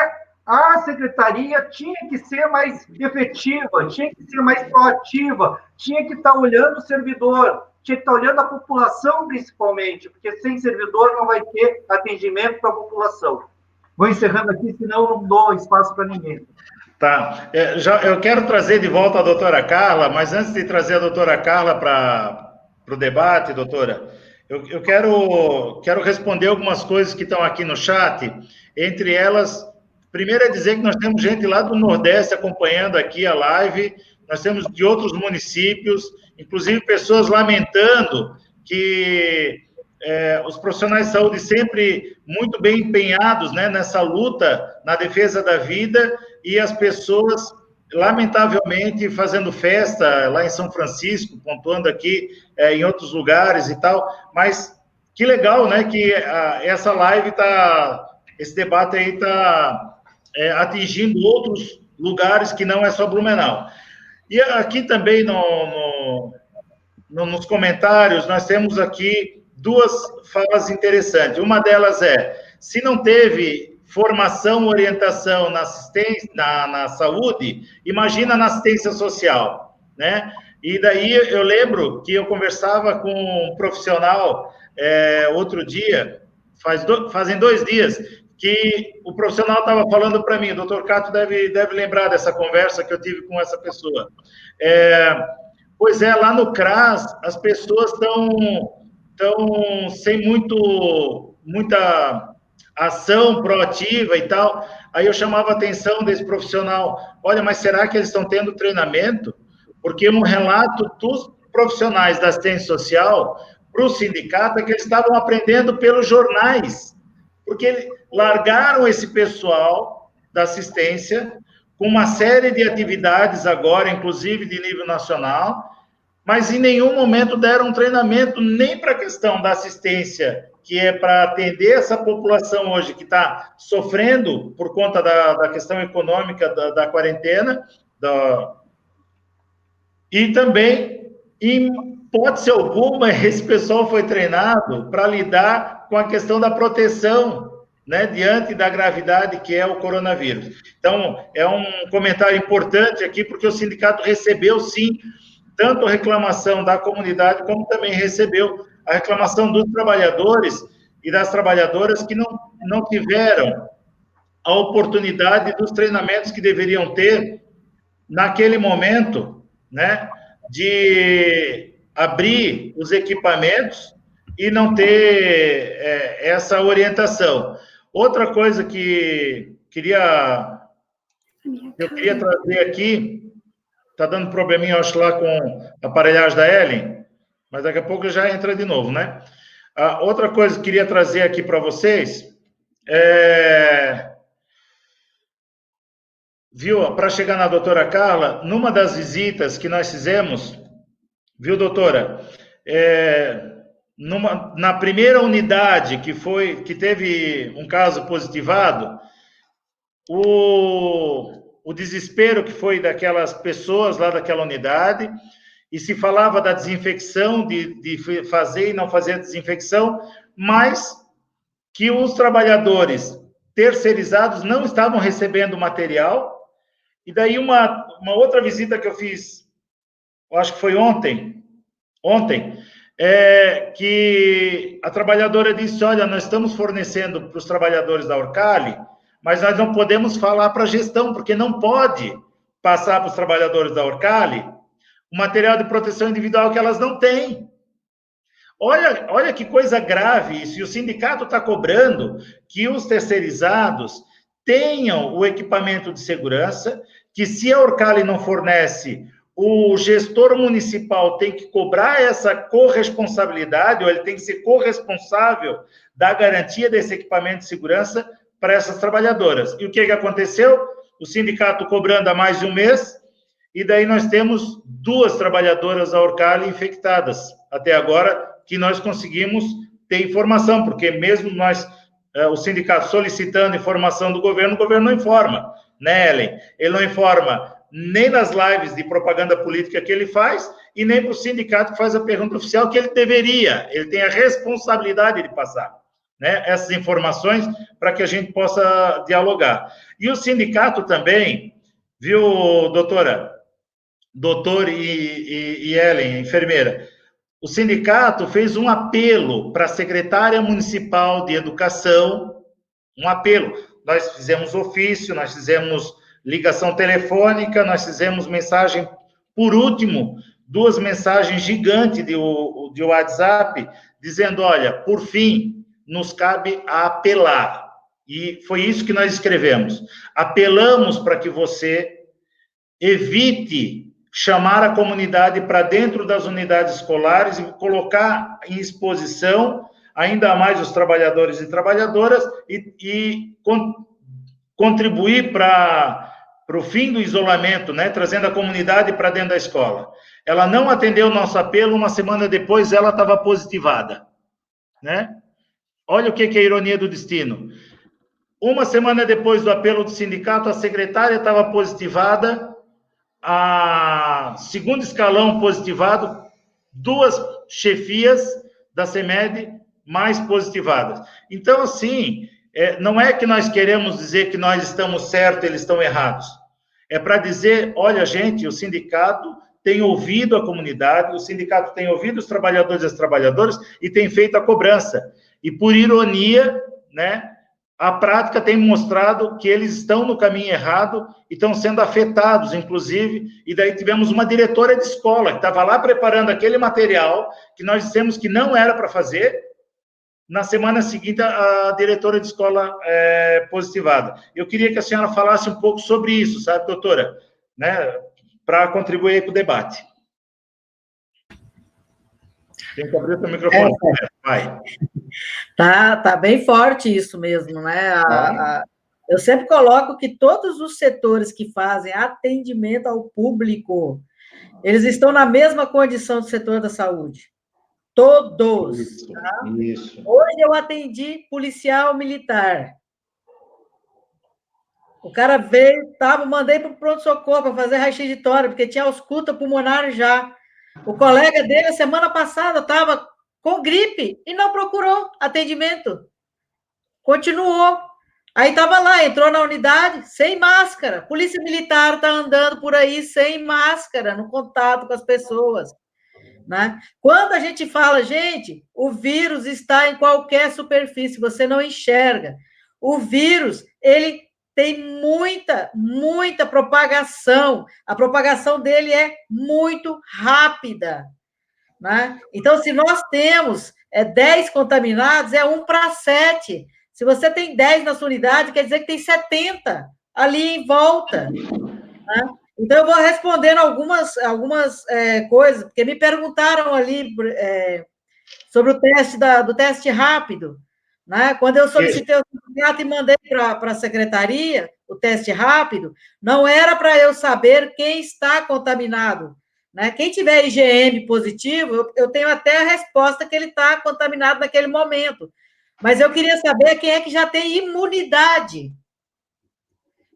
Speaker 1: a secretaria tinha que ser mais efetiva, tinha que ser mais proativa, tinha que estar olhando o servidor, tinha que estar olhando a população principalmente, porque sem servidor não vai ter atendimento para a população. Vou encerrando aqui, senão não dou espaço para ninguém.
Speaker 2: Tá. Eu quero trazer de volta a doutora Carla, mas antes de trazer a doutora Carla para o debate, doutora, eu quero responder algumas coisas que estão aqui no chat. Entre elas, primeiro é dizer que nós temos gente lá do Nordeste acompanhando aqui a live, nós temos de outros municípios, inclusive pessoas lamentando que os profissionais de saúde sempre muito bem empenhados, né, nessa luta na defesa da vida, e as pessoas, lamentavelmente, fazendo festa lá em São Francisco, pontuando aqui em outros lugares e tal, mas que legal, né, que essa live esse debate aí está atingindo outros lugares que não é só Blumenau. E aqui também nos comentários, nós temos aqui duas falas interessantes. Uma delas se não teve formação, orientação na assistência, na saúde, imagina na assistência social, né? E daí eu lembro que eu conversava com um profissional outro dia, fazem 2 dias, que o profissional estava falando para mim, o doutor Cato deve lembrar dessa conversa que eu tive com essa pessoa. Pois é, lá no CRAS, as pessoas estão sem muita ação proativa e tal. Aí eu chamava a atenção desse profissional, olha, mas será que eles estão tendo treinamento? Porque um relato dos profissionais da assistência social para o sindicato é que eles estavam aprendendo pelos jornais, porque eles largaram esse pessoal da assistência com uma série de atividades agora, inclusive de nível nacional, mas em nenhum momento deram um treinamento nem para a questão da assistência, que é para atender essa população hoje que está sofrendo por conta da questão econômica da quarentena, e também, em hipótese alguma, esse pessoal foi treinado para lidar com a questão da proteção, né, diante da gravidade que é o coronavírus. Então, é um comentário importante aqui, porque o sindicato recebeu, sim, tanto a reclamação da comunidade, como também recebeu a reclamação dos trabalhadores e das trabalhadoras que não tiveram a oportunidade dos treinamentos que deveriam ter naquele momento, né, de abrir os equipamentos e não ter essa orientação. Outra coisa que eu queria trazer aqui, está dando probleminha, acho, lá com a aparelhagem da Ellen, mas daqui a pouco já entra de novo, né? Outra coisa que queria trazer aqui para vocês viu, para chegar na doutora Carla, numa das visitas que nós fizemos, viu, doutora, na primeira unidade que teve um caso positivado, o desespero que foi daquelas pessoas lá daquela unidade, e se falava da desinfecção, de fazer e não fazer a desinfecção, mas que os trabalhadores terceirizados não estavam recebendo material. E daí uma outra visita que eu fiz, eu acho que foi ontem, que a trabalhadora disse, olha, nós estamos fornecendo para os trabalhadores da Orcali, mas nós não podemos falar para a gestão, porque não pode passar para os trabalhadores da Orcali o material de proteção individual que elas não têm. Olha que coisa grave isso, e o sindicato está cobrando que os terceirizados tenham o equipamento de segurança, que se a Orcali não fornece o gestor municipal tem que cobrar essa corresponsabilidade, ou ele tem que ser corresponsável da garantia desse equipamento de segurança para essas trabalhadoras. E o que aconteceu? O sindicato cobrando há mais de um mês, e daí nós temos 2 trabalhadoras da Orcali infectadas, até agora, que nós conseguimos ter informação, porque mesmo nós, o sindicato solicitando informação do governo, o governo não informa, né, Ellen? Ele não informa nem nas lives de propaganda política que ele faz, e nem para o sindicato que faz a pergunta oficial que ele deveria, ele tem a responsabilidade de passar, né, essas informações para que a gente possa dialogar. E o sindicato também, viu, doutora? Doutor e Ellen, enfermeira, o sindicato fez um apelo para a secretária municipal de educação, um apelo. Nós fizemos ofício, nós fizemos ligação telefônica, nós fizemos mensagem, por último, 2 mensagens gigantes de WhatsApp, dizendo, olha, por fim, nos cabe a apelar. E foi isso que nós escrevemos. Apelamos para que você evite chamar a comunidade para dentro das unidades escolares e colocar em exposição ainda mais os trabalhadores e trabalhadoras e contribuir para o fim do isolamento, né, trazendo a comunidade para dentro da escola. Ela não atendeu o nosso apelo, uma semana depois ela estava positivada, né? Olha o que é a ironia do destino. Uma semana depois do apelo do sindicato, a secretária estava positivada, a segundo escalão positivado, 2 chefias da CEMED mais positivadas. Então, assim, não é que nós queremos dizer que nós estamos certos, eles estão errados. É para dizer, olha, gente, o sindicato tem ouvido a comunidade, o sindicato tem ouvido os trabalhadores e as trabalhadoras e tem feito a cobrança. E, por ironia, né, a prática tem mostrado que eles estão no caminho errado e estão sendo afetados, inclusive, e daí tivemos uma diretora de escola que estava lá preparando aquele material que nós dissemos que não era para fazer. Na semana seguinte, a diretora de escola positivada. Eu queria que a senhora falasse um pouco sobre isso, sabe, doutora? Né, para contribuir para o debate. Tem que abrir o microfone. Vai.
Speaker 4: Tá bem forte isso mesmo, né? Eu sempre coloco que todos os setores que fazem atendimento ao público, eles estão na mesma condição do setor da saúde. Todos.
Speaker 2: Isso,
Speaker 4: tá?
Speaker 2: Isso.
Speaker 4: Hoje eu atendi policial militar. O cara veio, mandei para o pronto-socorro para fazer raio-x de tórax, porque tinha ausculta pulmonar já. O colega dele, semana passada, estava com gripe e não procurou atendimento. Continuou. Aí estava lá, entrou na unidade sem máscara. Polícia Militar está andando por aí sem máscara, no contato com as pessoas. Né? Quando a gente fala, gente, o vírus está em qualquer superfície, você não enxerga. O vírus, ele tem muita propagação. A propagação dele é muito rápida. Né? Então, se nós temos 10 contaminados, é 1 para 7. Se você tem 10 na sua unidade, quer dizer que tem 70 ali em volta. Né? Então, eu vou respondendo algumas coisas, porque me perguntaram ali sobre o teste do teste rápido. Né? Quando eu solicitei o sindicato e mandei para a secretaria o teste rápido, não era para eu saber quem está contaminado. Né? Quem tiver IgM positivo, eu tenho até a resposta que ele está contaminado naquele momento. Mas eu queria saber quem é que já tem imunidade.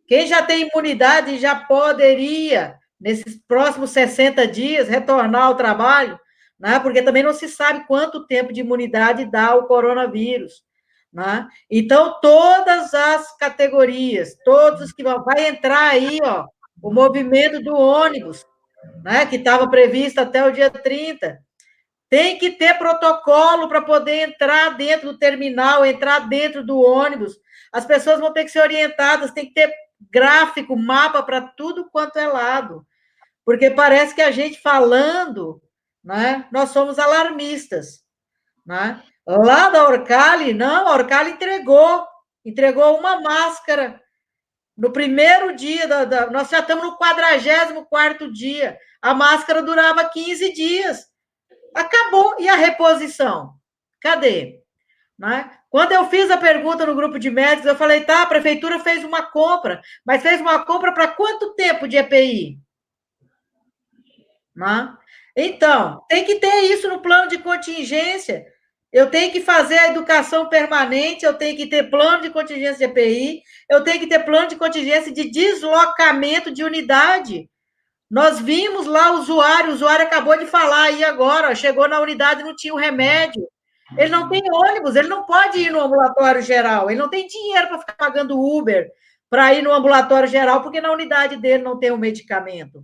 Speaker 4: Quem já tem imunidade já poderia, nesses próximos 60 dias, retornar ao trabalho, né? Porque também não se sabe quanto tempo de imunidade dá o coronavírus. Né? Então, todas as categorias, todos que vai entrar aí, ó, o movimento do ônibus, né, que estava previsto até o dia 30, tem que ter protocolo para poder entrar dentro do terminal, entrar dentro do ônibus. As pessoas vão ter que ser orientadas, tem que ter gráfico, mapa para tudo quanto é lado. Porque parece que a gente falando, né, nós somos alarmistas. Né? Lá da Orcali, não, a Orcali entregou uma máscara No primeiro dia, nós já estamos no 44º dia. A máscara durava 15 dias. Acabou. E a reposição? Cadê? Né? Quando eu fiz a pergunta no grupo de médicos, eu falei, tá, a prefeitura fez uma compra, mas fez uma compra para quanto tempo de EPI? Né? Então, tem que ter isso no plano de contingência. Eu tenho que fazer a educação permanente, eu tenho que ter plano de contingência de EPI, eu tenho que ter plano de contingência de deslocamento de unidade. Nós vimos lá o usuário acabou de falar aí agora, chegou na unidade e não tinha o remédio. Ele não tem ônibus, ele não pode ir no ambulatório geral, ele não tem dinheiro para ficar pagando Uber para ir no ambulatório geral, porque na unidade dele não tem o medicamento.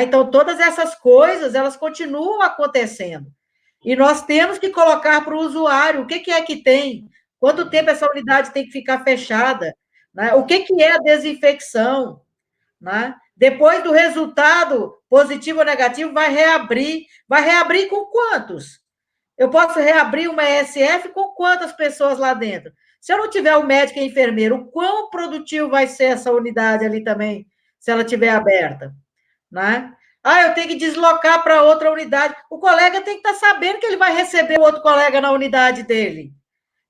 Speaker 4: Então, todas essas coisas, elas continuam acontecendo. E nós temos que colocar para o usuário o que é que tem, quanto tempo essa unidade tem que ficar fechada, né? O que é a desinfecção, né? Depois do resultado positivo ou negativo, vai reabrir. Vai reabrir com quantos? Eu posso reabrir uma ESF com quantas pessoas lá dentro? Se eu não tiver o médico e a enfermeira, o quão produtivo vai ser essa unidade ali também, se ela estiver aberta? Né? Eu tenho que deslocar para outra unidade. O colega tem que estar sabendo que ele vai receber o outro colega na unidade dele.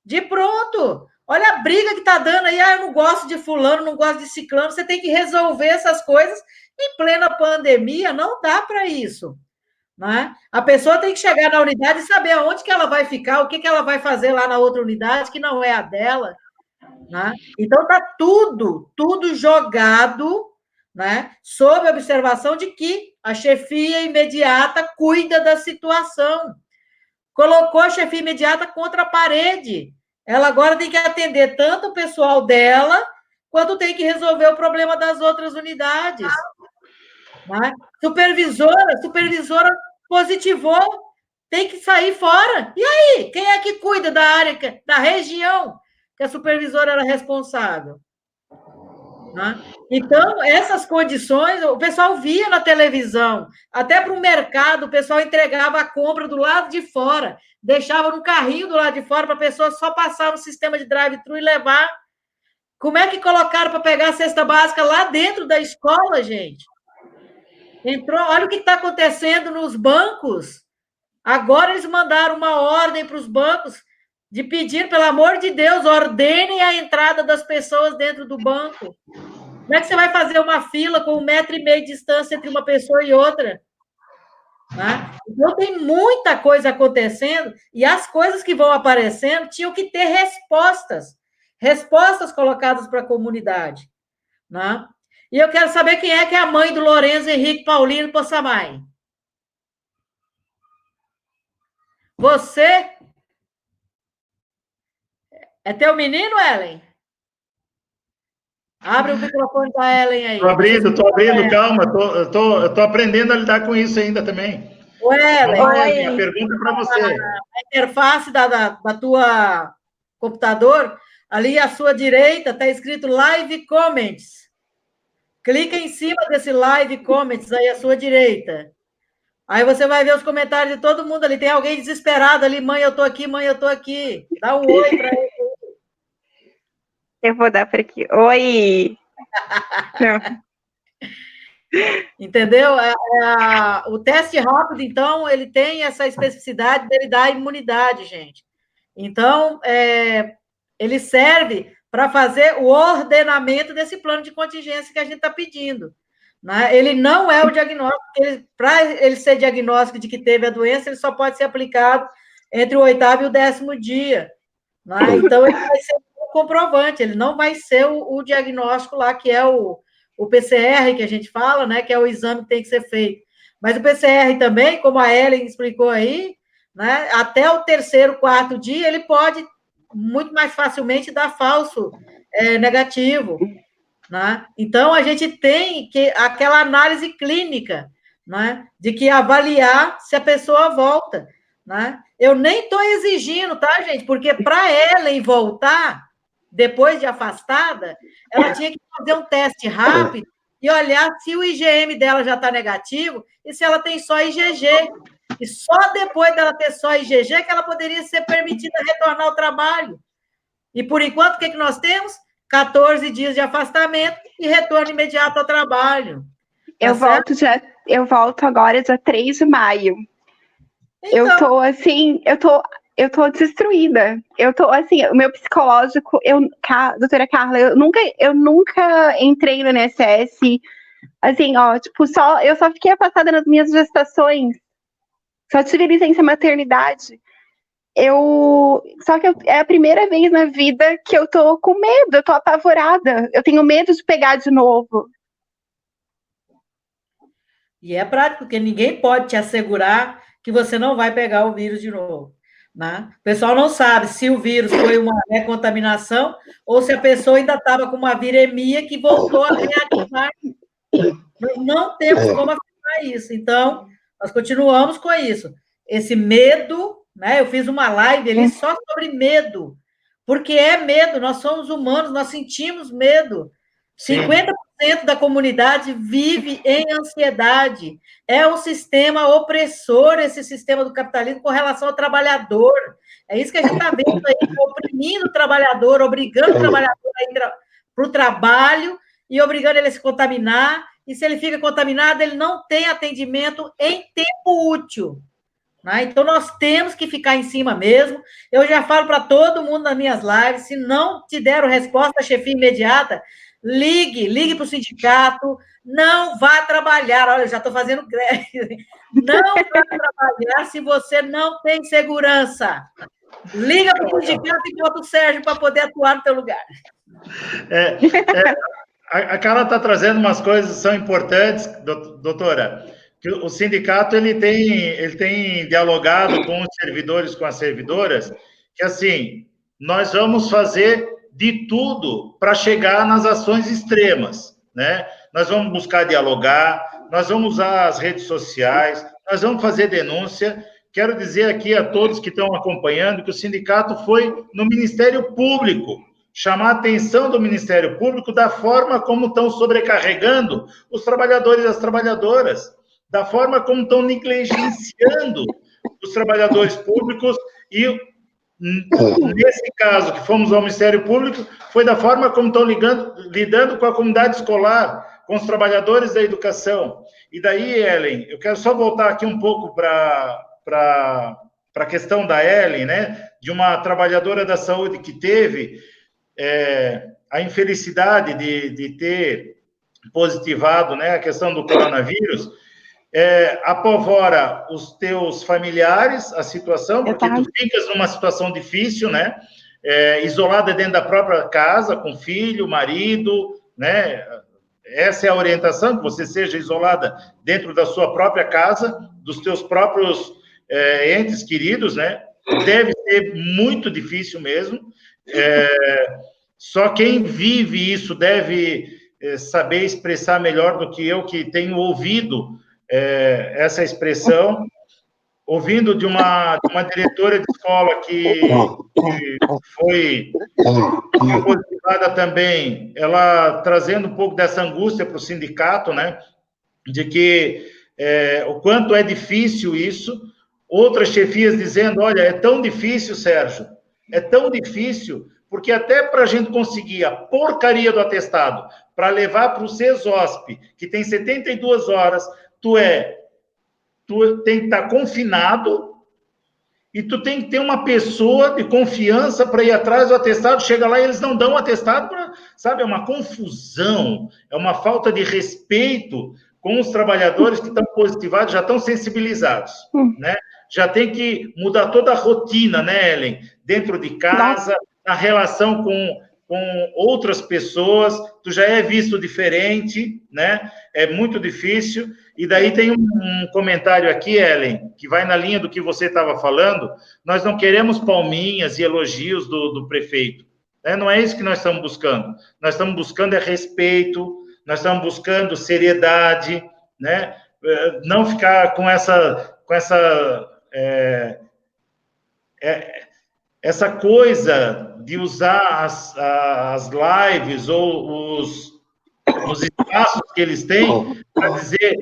Speaker 4: De pronto. Olha a briga que está dando aí. Eu não gosto de fulano, não gosto de ciclano. Você tem que resolver essas coisas em plena pandemia. Não dá para isso. Né? A pessoa tem que chegar na unidade e saber aonde que ela vai ficar, o que ela vai fazer lá na outra unidade, que não é a dela. Né? Então, está tudo jogado, né, sob observação de que a chefia imediata cuida da situação. Colocou a chefia imediata contra a parede. Ela agora tem que atender tanto o pessoal dela, quanto tem que resolver o problema das outras unidades. Né? Supervisora positivou, tem que sair fora. E aí? Quem é que cuida da área, da região que a supervisora era responsável? Né? Então, essas condições, o pessoal via na televisão, até para o mercado, o pessoal entregava a compra do lado de fora, deixava no carrinho do lado de fora para a pessoa só passar no sistema de drive-thru e levar. Como é que colocaram para pegar a cesta básica lá dentro da escola, gente? Entrou, olha o que está acontecendo nos bancos. Agora eles mandaram uma ordem para os bancos de pedir, pelo amor de Deus, ordenem a entrada das pessoas dentro do banco. Como é que você vai fazer uma fila com 1,5 metro de distância entre uma pessoa e outra? Né? Então, tem muita coisa acontecendo e as coisas que vão aparecendo tinham que ter respostas colocadas para a comunidade. Né? E eu quero saber quem é a mãe do Lourenço Henrique Paulino Possamay. Você? É teu menino, Ellen? Abre o microfone da Ellen aí.
Speaker 2: Estou abrindo, calma. Estou aprendendo a lidar com isso ainda também.
Speaker 4: Ellen,
Speaker 2: a pergunta é para você.
Speaker 4: A interface da tua computador, ali à sua direita, está escrito Live Comments. Clica em cima desse Live Comments aí à sua direita. Aí você vai ver os comentários de todo mundo ali. Tem alguém desesperado ali. Mãe, eu estou aqui. Mãe, eu estou aqui. Dá um oi para ele.
Speaker 3: Eu vou dar por aqui. Oi!
Speaker 4: Entendeu? O teste rápido, então, ele tem essa especificidade dele dar imunidade, gente. Então, ele serve para fazer o ordenamento desse plano de contingência que a gente está pedindo. Né? Ele não é o diagnóstico, para ele ser diagnóstico de que teve a doença, ele só pode ser aplicado entre o 8º e o 10º dia. Né? Então, ele vai ser um comprovante, ele não vai ser o diagnóstico lá, que é o PCR, que a gente fala, né, que é o exame que tem que ser feito. Mas o PCR também, como a Ellen explicou aí, né, até o 3º, 4º dia, ele pode muito mais facilmente dar falso negativo. Né? Então, a gente tem aquela análise clínica, né, de que avaliar se a pessoa volta. Né? Eu nem estou exigindo, tá, gente? Porque para Ellen voltar, depois de afastada, ela tinha que fazer um teste rápido e olhar se o IgM dela já está negativo e se ela tem só IgG. E só depois dela ter só IgG que ela poderia ser permitida retornar ao trabalho. E, por enquanto, o que nós temos? 14 dias de afastamento e retorno imediato ao trabalho.
Speaker 3: Eu volto agora dia 3 de maio.
Speaker 4: Então,
Speaker 3: eu tô assim, eu tô destruída. Eu tô assim, o meu psicológico, doutora Carla, eu nunca entrei no INSS, assim, ó, tipo, eu só fiquei afastada nas minhas gestações. Só tive licença maternidade. É a primeira vez na vida que eu tô com medo, eu tô apavorada. Eu tenho medo de pegar de novo.
Speaker 4: E é prático, porque ninguém pode te assegurar que você não vai pegar o vírus de novo. Né? O pessoal não sabe se o vírus foi uma recontaminação ou se a pessoa ainda estava com uma viremia que voltou a reativar. Não temos como afirmar isso. Então, nós continuamos com isso. Esse medo, né? Eu fiz uma live ali só sobre medo, porque é medo, nós somos humanos, nós sentimos medo. 50% da comunidade vive em ansiedade. É um sistema opressor, esse sistema do capitalismo, com relação ao trabalhador. É isso que a gente está vendo aí, oprimindo o trabalhador, obrigando o trabalhador a ir para o trabalho e obrigando ele a se contaminar. E se ele fica contaminado, ele não tem atendimento em tempo útil. Né? Então, nós temos que ficar em cima mesmo. Eu já falo para todo mundo nas minhas lives, se não te deram resposta à chefia imediata, ligue para o sindicato, não vá trabalhar. Olha, eu já estou fazendo greve. Não vá trabalhar se você não tem segurança. Liga para o sindicato e bota o Sérgio para poder atuar no teu lugar.
Speaker 2: A Carla está trazendo umas coisas que são importantes, doutora, que o sindicato ele tem dialogado com os servidores, com as servidoras, que assim, nós vamos fazer de tudo para chegar nas ações extremas, né? Nós vamos buscar dialogar, nós vamos usar as redes sociais, nós vamos fazer denúncia. Quero dizer aqui a todos que estão acompanhando que o sindicato foi no Ministério Público, chamar a atenção do Ministério Público da forma como estão sobrecarregando os trabalhadores e as trabalhadoras, da forma como estão negligenciando os trabalhadores públicos e, nesse caso, que fomos ao Ministério Público, foi da forma como estão lidando com a comunidade escolar, com os trabalhadores da educação. E daí, Ellen, eu quero só voltar aqui um pouco para a questão da Ellen, né, de uma trabalhadora da saúde que teve a infelicidade de ter positivado, né, a questão do coronavírus, apavora os teus familiares, a situação, porque tu ficas numa situação difícil, né, isolada dentro da própria casa, com filho, marido, né, essa é a orientação, que você seja isolada dentro da sua própria casa, dos teus próprios entes queridos, né, deve ser muito difícil mesmo. Só quem vive isso deve saber expressar melhor do que eu, que tenho ouvido essa expressão, ouvindo de uma diretora de escola que foi positivada também, ela trazendo um pouco dessa angústia para o sindicato, né, de que o quanto é difícil isso. Outras chefias dizendo, olha, é tão difícil, Sérgio, é tão difícil, porque até para a gente conseguir a porcaria do atestado, para levar para o CESOSP, que tem 72 horas, tu tem que estar confinado e tu tem que ter uma pessoa de confiança para ir atrás do atestado, chega lá e eles não dão o atestado, sabe, é uma confusão, é uma falta de respeito com os trabalhadores que estão positivados, já estão sensibilizados, né? Já tem que mudar toda a rotina, né, Ellen? Dentro de casa, na relação com outras pessoas, tu já é visto diferente, né? É muito difícil. E daí tem um comentário aqui, Ellen, que vai na linha do que você estava falando. Nós não queremos palminhas e elogios do prefeito, né? Não é isso que nós estamos buscando. Nós estamos buscando respeito, nós estamos buscando seriedade, né? Não ficar com essa coisa de usar as lives ou os espaços que eles têm para dizer,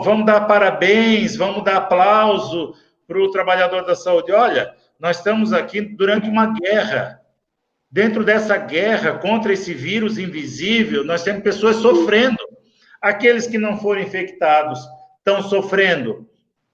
Speaker 2: vamos dar parabéns, vamos dar aplauso para o trabalhador da saúde. Olha, nós estamos aqui durante uma guerra. dentro dessa guerra contra esse vírus invisível, nós temos pessoas sofrendo. Aqueles que não foram infectados estão sofrendo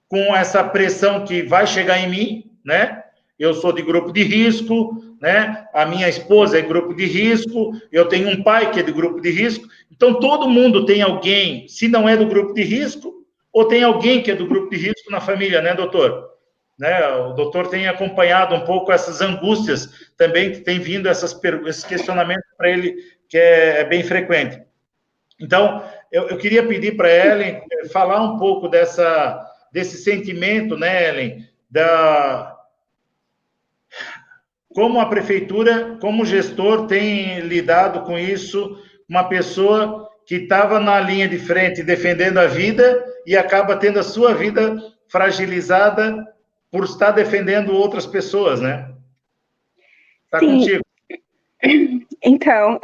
Speaker 2: com essa pressão que vai chegar em mim, né? Eu sou de grupo de risco, né? A minha esposa é grupo de risco, eu tenho um pai que é de grupo de risco. Então, todo mundo tem alguém, se não é do grupo de risco, ou tem alguém que é do grupo de risco na família, né, doutor? Né? O doutor tem acompanhado um pouco essas angústias também, que tem vindo esses questionamentos para ele, que é bem frequente. Então, eu queria pedir para a Ellen falar um pouco desse sentimento, né, Ellen, como a prefeitura, como gestor, tem lidado com isso, uma pessoa que estava na linha de frente defendendo a vida e acaba tendo a sua vida fragilizada por estar defendendo outras pessoas, né? Está contigo.
Speaker 3: Então,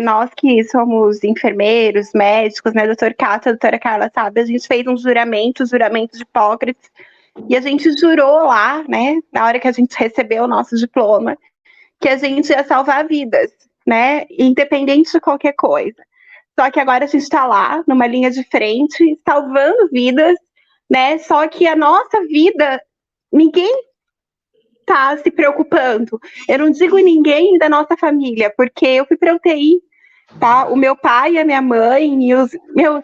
Speaker 3: nós que somos enfermeiros, médicos, né, doutor Cato, a doutora Carla sabe, a gente fez um juramento de Hipócrates, e a gente jurou lá, né, na hora que a gente recebeu o nosso diploma, que a gente ia salvar vidas, né, independente de qualquer coisa. Só que agora a gente está lá, numa linha de frente, salvando vidas, né, só que a nossa vida, ninguém tá se preocupando. Eu não digo ninguém da nossa família, porque eu fui para UTI, tá? O meu pai e a minha mãe e os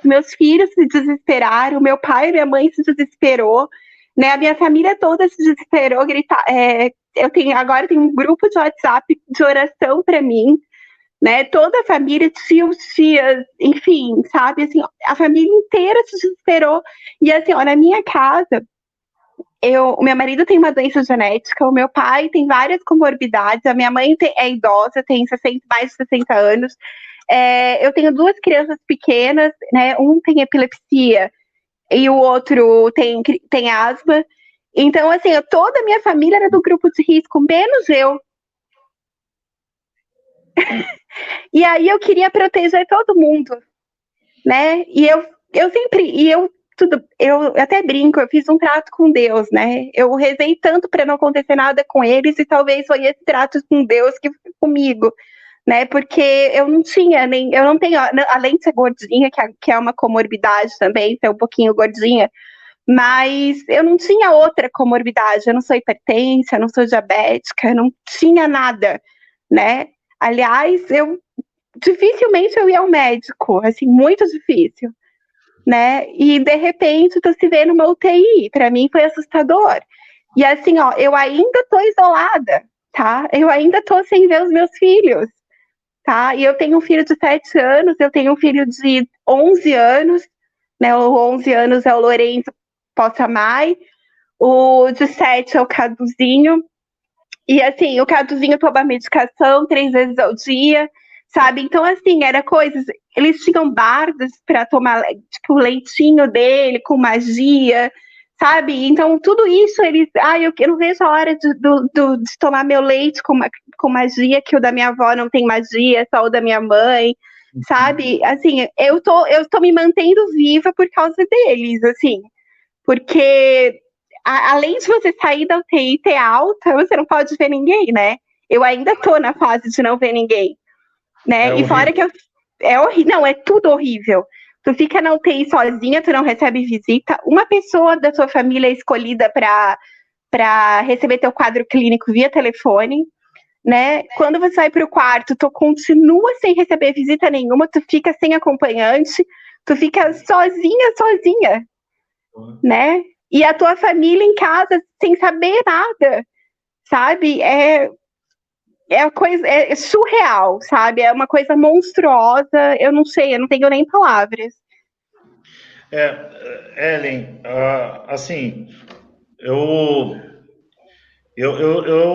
Speaker 3: meus filhos se desesperaram, o meu pai e minha mãe se desesperou, né? A minha família toda se desesperou, agora tem um grupo de WhatsApp de oração para mim, né? Toda a família, tios, tias, enfim, sabe? Assim, a família inteira se desesperou. E assim, ó, na minha casa, o meu marido tem uma doença genética, o meu pai tem várias comorbidades, a minha mãe é idosa, tem mais de 60 anos, eu tenho 2 crianças pequenas, né? Um tem epilepsia e o outro tem asma. Então, assim, toda a minha família era do grupo de risco, menos eu. E aí eu queria proteger todo mundo, né? E eu até brinco, eu fiz um trato com Deus, né? Eu rezei tanto para não acontecer nada com eles, e talvez foi esse trato com Deus que foi comigo, né? Porque eu não tenho, além de ser gordinha, que é uma comorbidade também, ser um pouquinho gordinha, mas eu não tinha outra comorbidade, eu não sou hipertensa, eu não sou diabética, eu não tinha nada, né? Aliás, dificilmente eu ia ao médico, assim, muito difícil, né? E de repente tu se vê numa UTI, para mim foi assustador. E assim, ó, eu ainda tô isolada, tá? Eu ainda tô sem ver os meus filhos, tá? E eu tenho um filho de 7 anos, eu tenho um filho de 11 anos, né? O 11 anos é o Lourenço Possamay, o de 7 é o Caduzinho. E assim, o Caduzinho toma medicação 3 vezes ao dia, sabe? Então, assim, era coisas. Eles tinham bardas para tomar, tipo, o leitinho dele com magia, sabe? Então, tudo isso eles. Eu não vejo a hora de tomar meu leite com magia, que o da minha avó não tem magia, só o da minha mãe, sabe? Assim, eu tô me mantendo viva por causa deles, assim, porque além de você sair da UTI e ter alta, você não pode ver ninguém, né? Eu ainda tô na fase de não ver ninguém, né? E fora que é horrível, não, é tudo horrível. Tu fica na UTI sozinha, tu não recebe visita. Uma pessoa da sua família é escolhida para receber teu quadro clínico via telefone, né? Quando você vai para o quarto, tu continua sem receber visita nenhuma, tu fica sem acompanhante, tu fica sozinha, né? E a tua família em casa sem saber nada, sabe? É surreal, sabe? É uma coisa monstruosa. Eu não sei, eu não tenho nem palavras.
Speaker 2: Ellen, assim, eu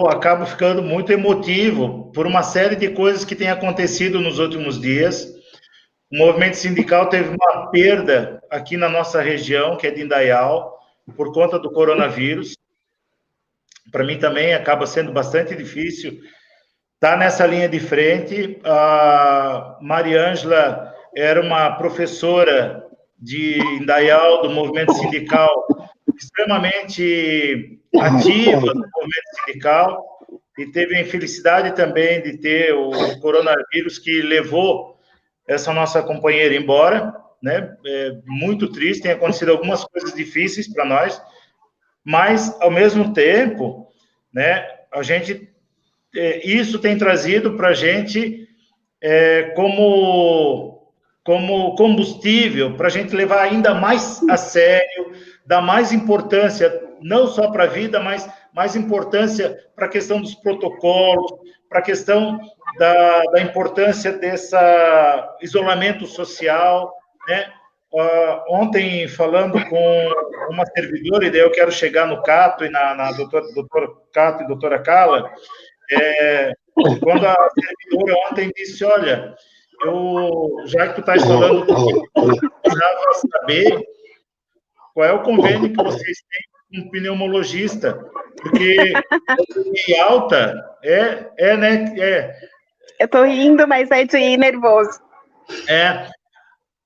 Speaker 2: acabo ficando muito emotivo por uma série de coisas que têm acontecido nos últimos dias. O movimento sindical teve uma perda aqui na nossa região, que é de Indaial, por conta do coronavírus. Para mim também acaba sendo bastante difícil estar nessa linha de frente. A Mariângela era uma professora de Indaial, do movimento sindical, extremamente ativa no movimento sindical, e teve a infelicidade também de ter o coronavírus que levou essa nossa companheira embora, né? Muito triste, tem acontecido algumas coisas difíceis para nós, mas, ao mesmo tempo, né, a gente, isso tem trazido para a gente como combustível para a gente levar ainda mais a sério, dar mais importância, não só para a vida, mas mais importância para a questão dos protocolos, para a questão da importância desse isolamento social, né? Ontem, falando com uma servidora, e daí eu quero chegar no Cato e na doutora Cato e doutora Carla, quando a servidora ontem disse, olha, já que tu estás falando, eu precisava saber qual é o convênio que vocês têm com um pneumologista, porque a alta né?
Speaker 3: Eu tô rindo, mas é de ir nervoso.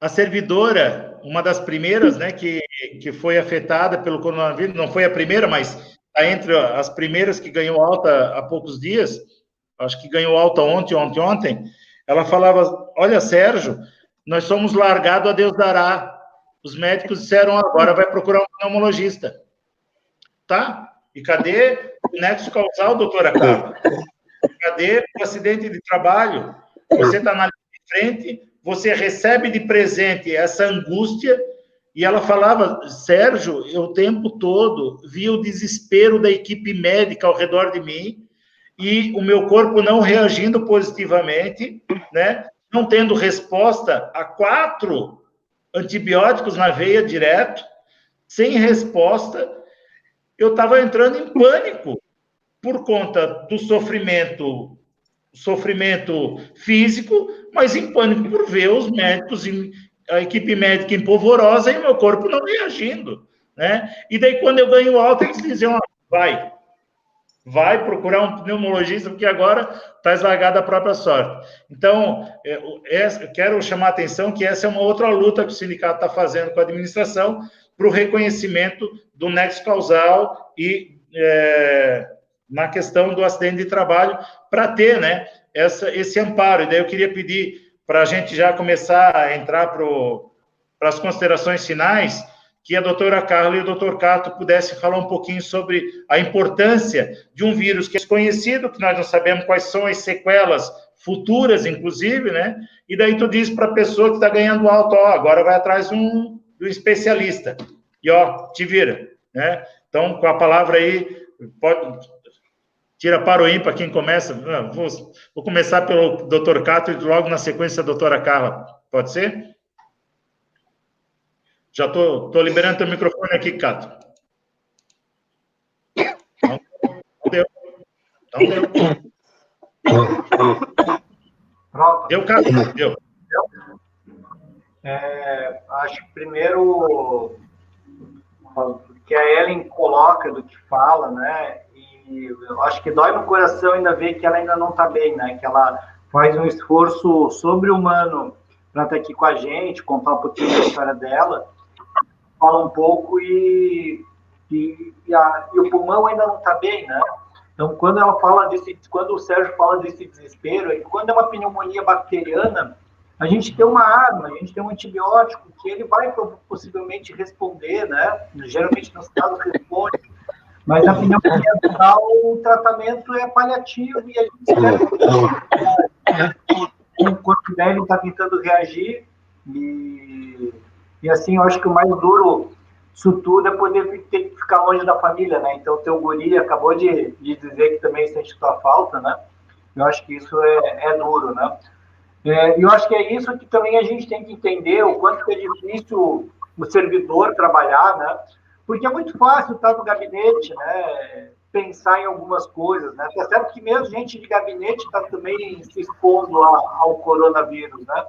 Speaker 2: A servidora, uma das primeiras, né, que foi afetada pelo coronavírus, não foi a primeira, mas está entre as primeiras que ganhou alta há poucos dias, acho que ganhou alta ontem, ela falava, olha, Sérgio, nós somos largados a Deus dará. Os médicos disseram, agora vai procurar um pneumologista. Tá? E cadê o nexo causal, doutora Carla? Cadê o acidente de trabalho? Você está na linha de frente, você recebe de presente essa angústia, e ela falava, Sérgio, eu o tempo todo via o desespero da equipe médica ao redor de mim, e o meu corpo não reagindo positivamente, né? Não tendo resposta a 4 antibióticos na veia direto, sem resposta, eu estava entrando em pânico por conta do sofrimento físico, mas em pânico por ver os médicos, a equipe médica empolvorosa e o meu corpo não reagindo, né? E daí, quando eu ganho alta, eles diziam, vai procurar um pneumologista, porque agora está eslargada a própria sorte. Então, eu quero chamar a atenção que essa é uma outra luta que o sindicato está fazendo com a administração para o reconhecimento do nexo causal e na questão do acidente de trabalho, para ter, né, esse amparo. E daí eu queria pedir para a gente já começar a entrar para as considerações finais, que a doutora Carla e o doutor Cato pudessem falar um pouquinho sobre a importância de um vírus que é desconhecido, que nós não sabemos quais são as sequelas futuras, inclusive, né? E daí tu diz para a pessoa que está ganhando alto, agora vai atrás do especialista. E, te vira, né? Então, com a palavra aí, tira para o ímpar quem começa. Vou começar pelo doutor Cato e logo na sequência a doutora Carla. Pode ser? Já estou liberando teu microfone aqui, Cato. Não deu.
Speaker 1: Pronto.
Speaker 2: Deu, Cato? Deu.
Speaker 1: Acho que primeiro que a Ellen coloca do que fala, né? E eu acho que dói no coração ainda ver que ela ainda não está bem, né? Que ela faz um esforço sobre-humano para estar aqui com a gente, contar um pouquinho da história dela, fala um pouco e o pulmão ainda não está bem, né? Então, quando o Sérgio fala desse desespero, quando é uma pneumonia bacteriana, a gente tem uma arma, a gente tem um antibiótico que ele vai possivelmente responder, né? Geralmente, nos casos, responde. Mas a pneumonia viral, o tratamento é paliativo e a gente espera que o corpo dele está tentando reagir. E assim, eu acho que o mais duro disso tudo é poder ter que ficar longe da família, né? Então, o teu guri acabou de dizer que também sente tua falta, né? Eu acho que isso é duro, né? E eu acho que é isso que também a gente tem que entender, o quanto é difícil o servidor trabalhar, né? Porque é muito fácil estar no gabinete, né? Pensar em algumas coisas, né? É certo que mesmo gente de gabinete está também se expondo ao coronavírus, né?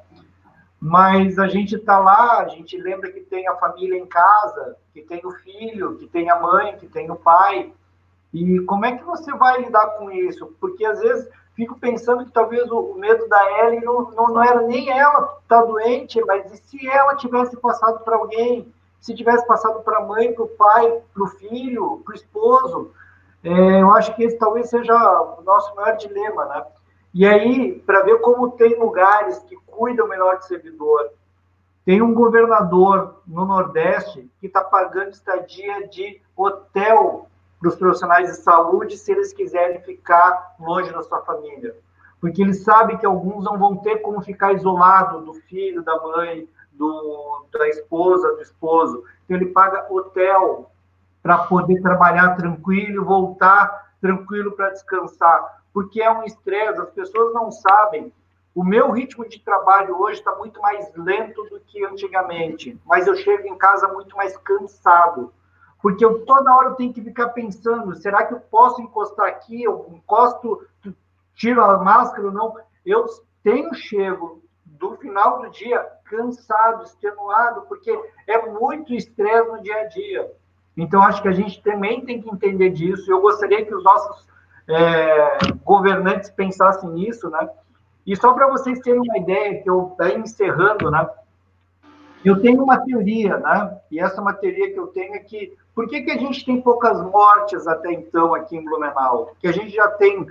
Speaker 1: Mas a gente está lá, a gente lembra que tem a família em casa, que tem o filho, que tem a mãe, que tem o pai. E como é que você vai lidar com isso? Porque às vezes fico pensando que talvez o medo da Ellen não era nem ela estar doente, mas e se ela tivesse passado para alguém, se tivesse passado para a mãe, para o pai, para o filho, para o esposo, Eu acho que esse talvez seja o nosso maior dilema, né? E aí, para ver como tem lugares que cuidam melhor do servidor, tem um governador no Nordeste que está pagando estadia de hotel para os profissionais de saúde se eles quiserem ficar longe da sua família. Porque ele sabe que alguns não vão ter como ficar isolado do filho, da mãe, da esposa, do esposo. Então, ele paga hotel para poder trabalhar tranquilo, voltar tranquilo para descansar. Porque é um estresse, as pessoas não sabem. O meu ritmo de trabalho hoje está muito mais lento do que antigamente, mas eu chego em casa muito mais cansado, porque eu toda hora eu tenho que ficar pensando, será que eu posso encostar aqui? Eu encosto, tiro a máscara ou não? Eu chego do final do dia cansado, extenuado, porque é muito estresse no dia a dia. Então, acho que a gente também tem que entender disso. Eu gostaria que os nossos governantes pensassem nisso, né? E só para vocês terem uma ideia, que eu estou encerrando, né? Eu tenho uma teoria, né? E essa é uma teoria que eu tenho é que por que a gente tem poucas mortes até então aqui em Blumenau? Porque a gente já tem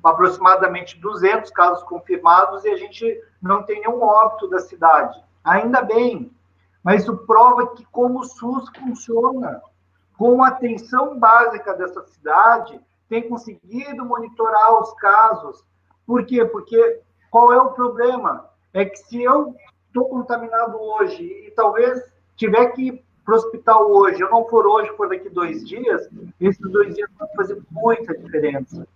Speaker 1: aproximadamente 200 casos confirmados e a gente não tem nenhum óbito da cidade. Ainda bem, mas isso prova que como o SUS funciona, com a atenção básica dessa cidade, tem conseguido monitorar os casos. Por quê? Porque qual é o problema? É que se eu estou contaminado hoje e talvez tiver que ir para o hospital hoje, eu não for hoje, for daqui 2 dias, esses 2 dias vão fazer muita diferença.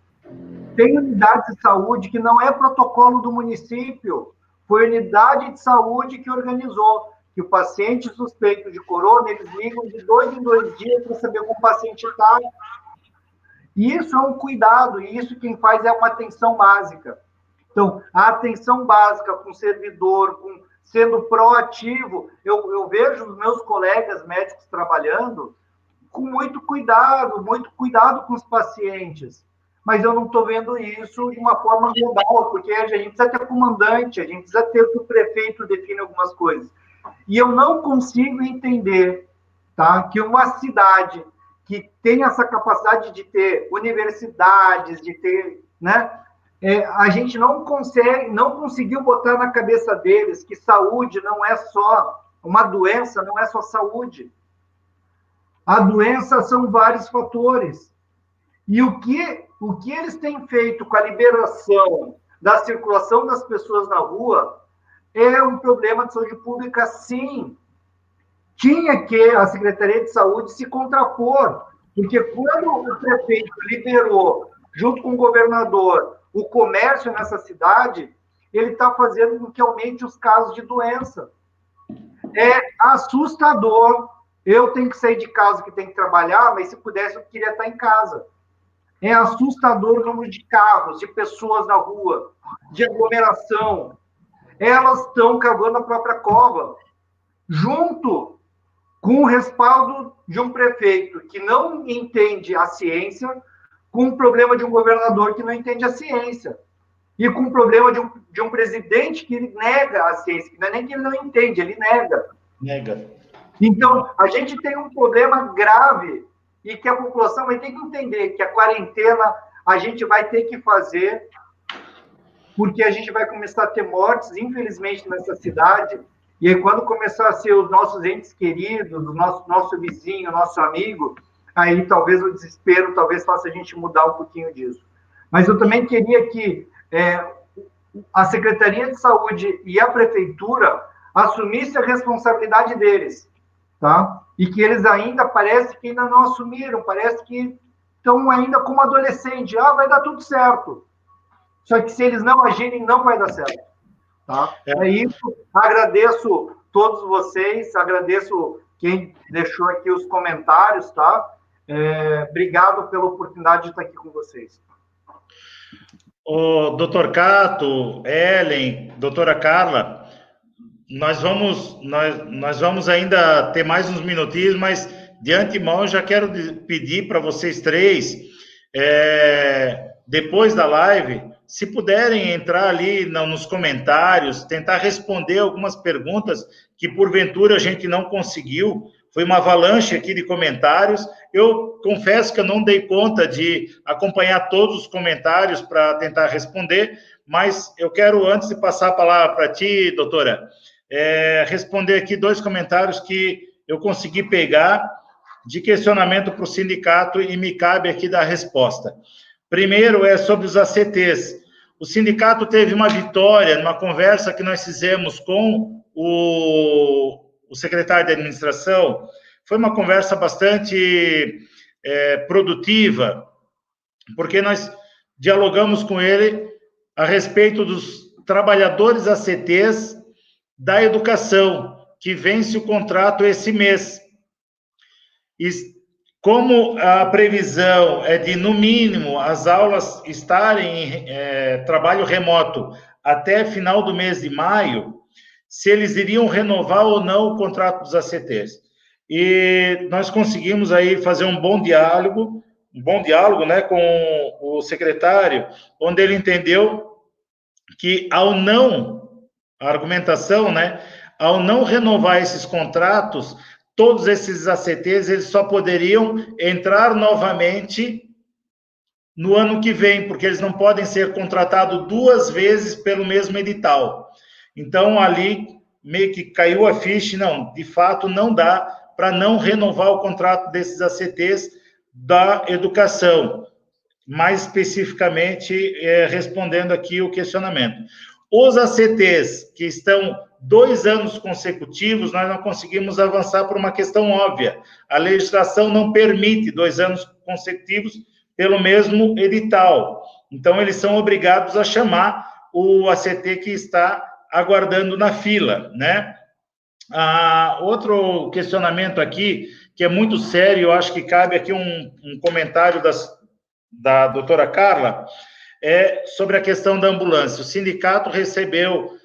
Speaker 1: Tem unidade de saúde que não é protocolo do município, foi a unidade de saúde que organizou, que o paciente suspeito de corona, eles ligam de 2 em 2 dias para saber como o paciente está. E isso é um cuidado, e isso quem faz é uma atenção básica. Então, a atenção básica com o servidor, sendo proativo, eu vejo os meus colegas médicos trabalhando com muito cuidado com os pacientes. Mas eu não estou vendo isso de uma forma global, porque a gente precisa ter comandante, a gente precisa ter que o prefeito define algumas coisas. E eu não consigo entender, tá, que uma cidade que tem essa capacidade de ter universidades, de ter, né, a gente não conseguiu botar na cabeça deles que saúde não é só uma doença, não é só saúde. A doença são vários fatores. E o que eles têm feito com a liberação da circulação das pessoas na rua é um problema de saúde pública, sim. Tinha que a Secretaria de Saúde se contrapor, porque quando o prefeito liberou, junto com o governador, o comércio nessa cidade, ele está fazendo com que aumente os casos de doença. É assustador. Eu tenho que sair de casa, que tenho que trabalhar, mas se pudesse, eu queria estar em casa. É assustador o número de carros, de pessoas na rua, de aglomeração. Elas estão cavando a própria cova, junto com o respaldo de um prefeito que não entende a ciência, com o problema de um governador que não entende a ciência, e com o problema de um presidente que nega a ciência, não é nem que ele não entende, ele nega.
Speaker 2: Nega.
Speaker 1: Então, a gente tem um problema grave e que a população vai ter que entender que a quarentena a gente vai ter que fazer, porque a gente vai começar a ter mortes, infelizmente, nessa cidade. E aí, quando começar a ser os nossos entes queridos, o nosso vizinho, nosso amigo, aí talvez o desespero talvez faça a gente mudar um pouquinho disso. Mas eu também queria que a Secretaria de Saúde e a Prefeitura assumissem a responsabilidade deles, tá? E que eles ainda, parece que ainda não assumiram, parece que estão ainda como adolescente. Vai dar tudo certo. Só que se eles não agirem, não vai dar certo. Tá? É isso. Agradeço todos vocês, agradeço quem deixou aqui os comentários, tá? Obrigado pela oportunidade de estar aqui com vocês.
Speaker 2: O doutor Cato, Ellen, doutora Carla, nós vamos ainda ter mais uns minutinhos, mas de antemão já quero pedir para vocês três, depois da live, se puderem entrar ali nos comentários, tentar responder algumas perguntas que porventura a gente não conseguiu, foi uma avalanche aqui de comentários. Eu confesso que eu não dei conta de acompanhar todos os comentários para tentar responder, mas eu quero, antes de passar a palavra para ti, doutora, responder aqui 2 comentários que eu consegui pegar de questionamento para o sindicato e me cabe aqui dar a resposta. Primeiro é sobre os ACTs. O sindicato teve uma vitória numa conversa que nós fizemos com o secretário de administração. Foi uma conversa bastante produtiva, porque nós dialogamos com ele a respeito dos trabalhadores ACTs da educação, que vence o contrato esse mês. E como a previsão é de, no mínimo, as aulas estarem em trabalho remoto até final do mês de maio, se eles iriam renovar ou não o contrato dos ACTs. E nós conseguimos aí fazer um bom diálogo, né, com o secretário, onde ele entendeu que a argumentação, né, ao não renovar esses contratos, todos esses ACTs, eles só poderiam entrar novamente no ano que vem, porque eles não podem ser contratados 2 vezes pelo mesmo edital. Então, ali, meio que caiu a ficha, não, de fato, não dá para não renovar o contrato desses ACTs da educação. Mais especificamente, respondendo aqui o questionamento. Os ACTs que estão 2 anos consecutivos, nós não conseguimos avançar por uma questão óbvia. A legislação não permite 2 anos consecutivos pelo mesmo edital. Então, eles são obrigados a chamar o ACT que está aguardando na fila, né? Outro questionamento aqui, que é muito sério, eu acho que cabe aqui um comentário da doutora Carla, sobre a questão da ambulância. O sindicato recebeu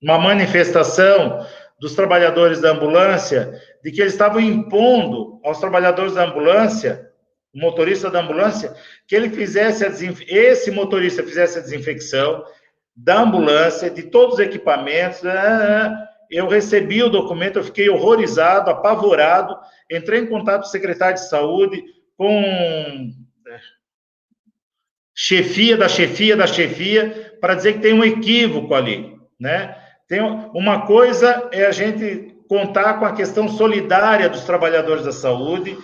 Speaker 2: uma manifestação dos trabalhadores da ambulância de que eles estavam impondo aos trabalhadores da ambulância, o motorista da ambulância, que ele esse motorista fizesse a desinfecção da ambulância, de todos os equipamentos. Eu recebi o documento, eu fiquei horrorizado, apavorado, entrei em contato com o secretário de saúde, com chefia da chefia, para dizer que tem um equívoco ali, né? Uma coisa é a gente contar com a questão solidária dos trabalhadores da saúde,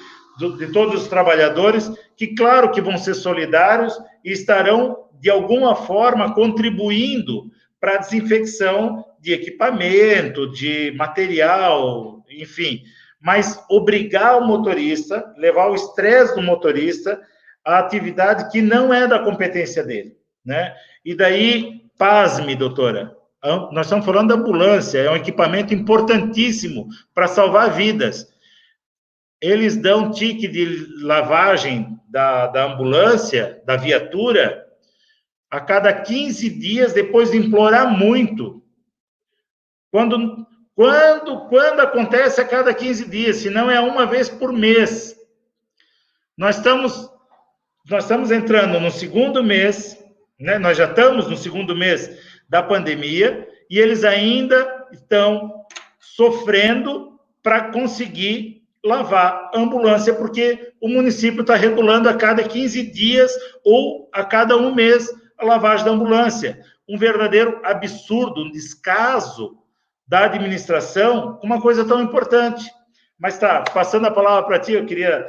Speaker 2: de todos os trabalhadores, que claro que vão ser solidários e estarão, de alguma forma, contribuindo para a desinfecção de equipamento, de material, enfim. Mas obrigar o motorista, levar o estresse do motorista à atividade que não é da competência dele, né? E daí, pasme, doutora, nós estamos falando da ambulância, é um equipamento importantíssimo para salvar vidas. Eles dão tique de lavagem da ambulância, da viatura, a cada 15 dias, depois de implorar muito. Quando acontece a cada 15 dias, se não é uma vez por mês. Nós estamos entrando no 2º mês, né? Nós já estamos no 2º mês da pandemia, e eles ainda estão sofrendo para conseguir lavar a ambulância, porque o município está regulando a cada 15 dias ou a cada 1 mês a lavagem da ambulância. Um verdadeiro absurdo, um descaso da administração com uma coisa tão importante. Mas tá, passando a palavra para ti, eu queria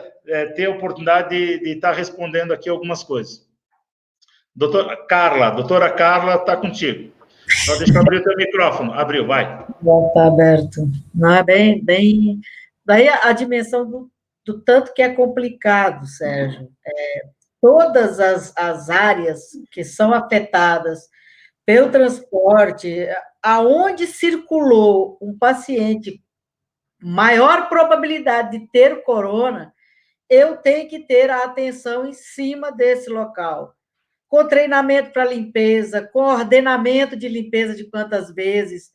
Speaker 2: ter a oportunidade de estar respondendo aqui algumas coisas. Doutora Carla, está contigo. Só deixa eu abrir o teu microfone. Abriu, vai.
Speaker 4: Está aberto. Não é bem... Daí a dimensão do tanto que é complicado, Sérgio. Todas as áreas que são afetadas pelo transporte, aonde circulou um paciente, maior probabilidade de ter o corona, eu tenho que ter a atenção em cima desse local. Com treinamento para limpeza, com ordenamento de limpeza de quantas vezes,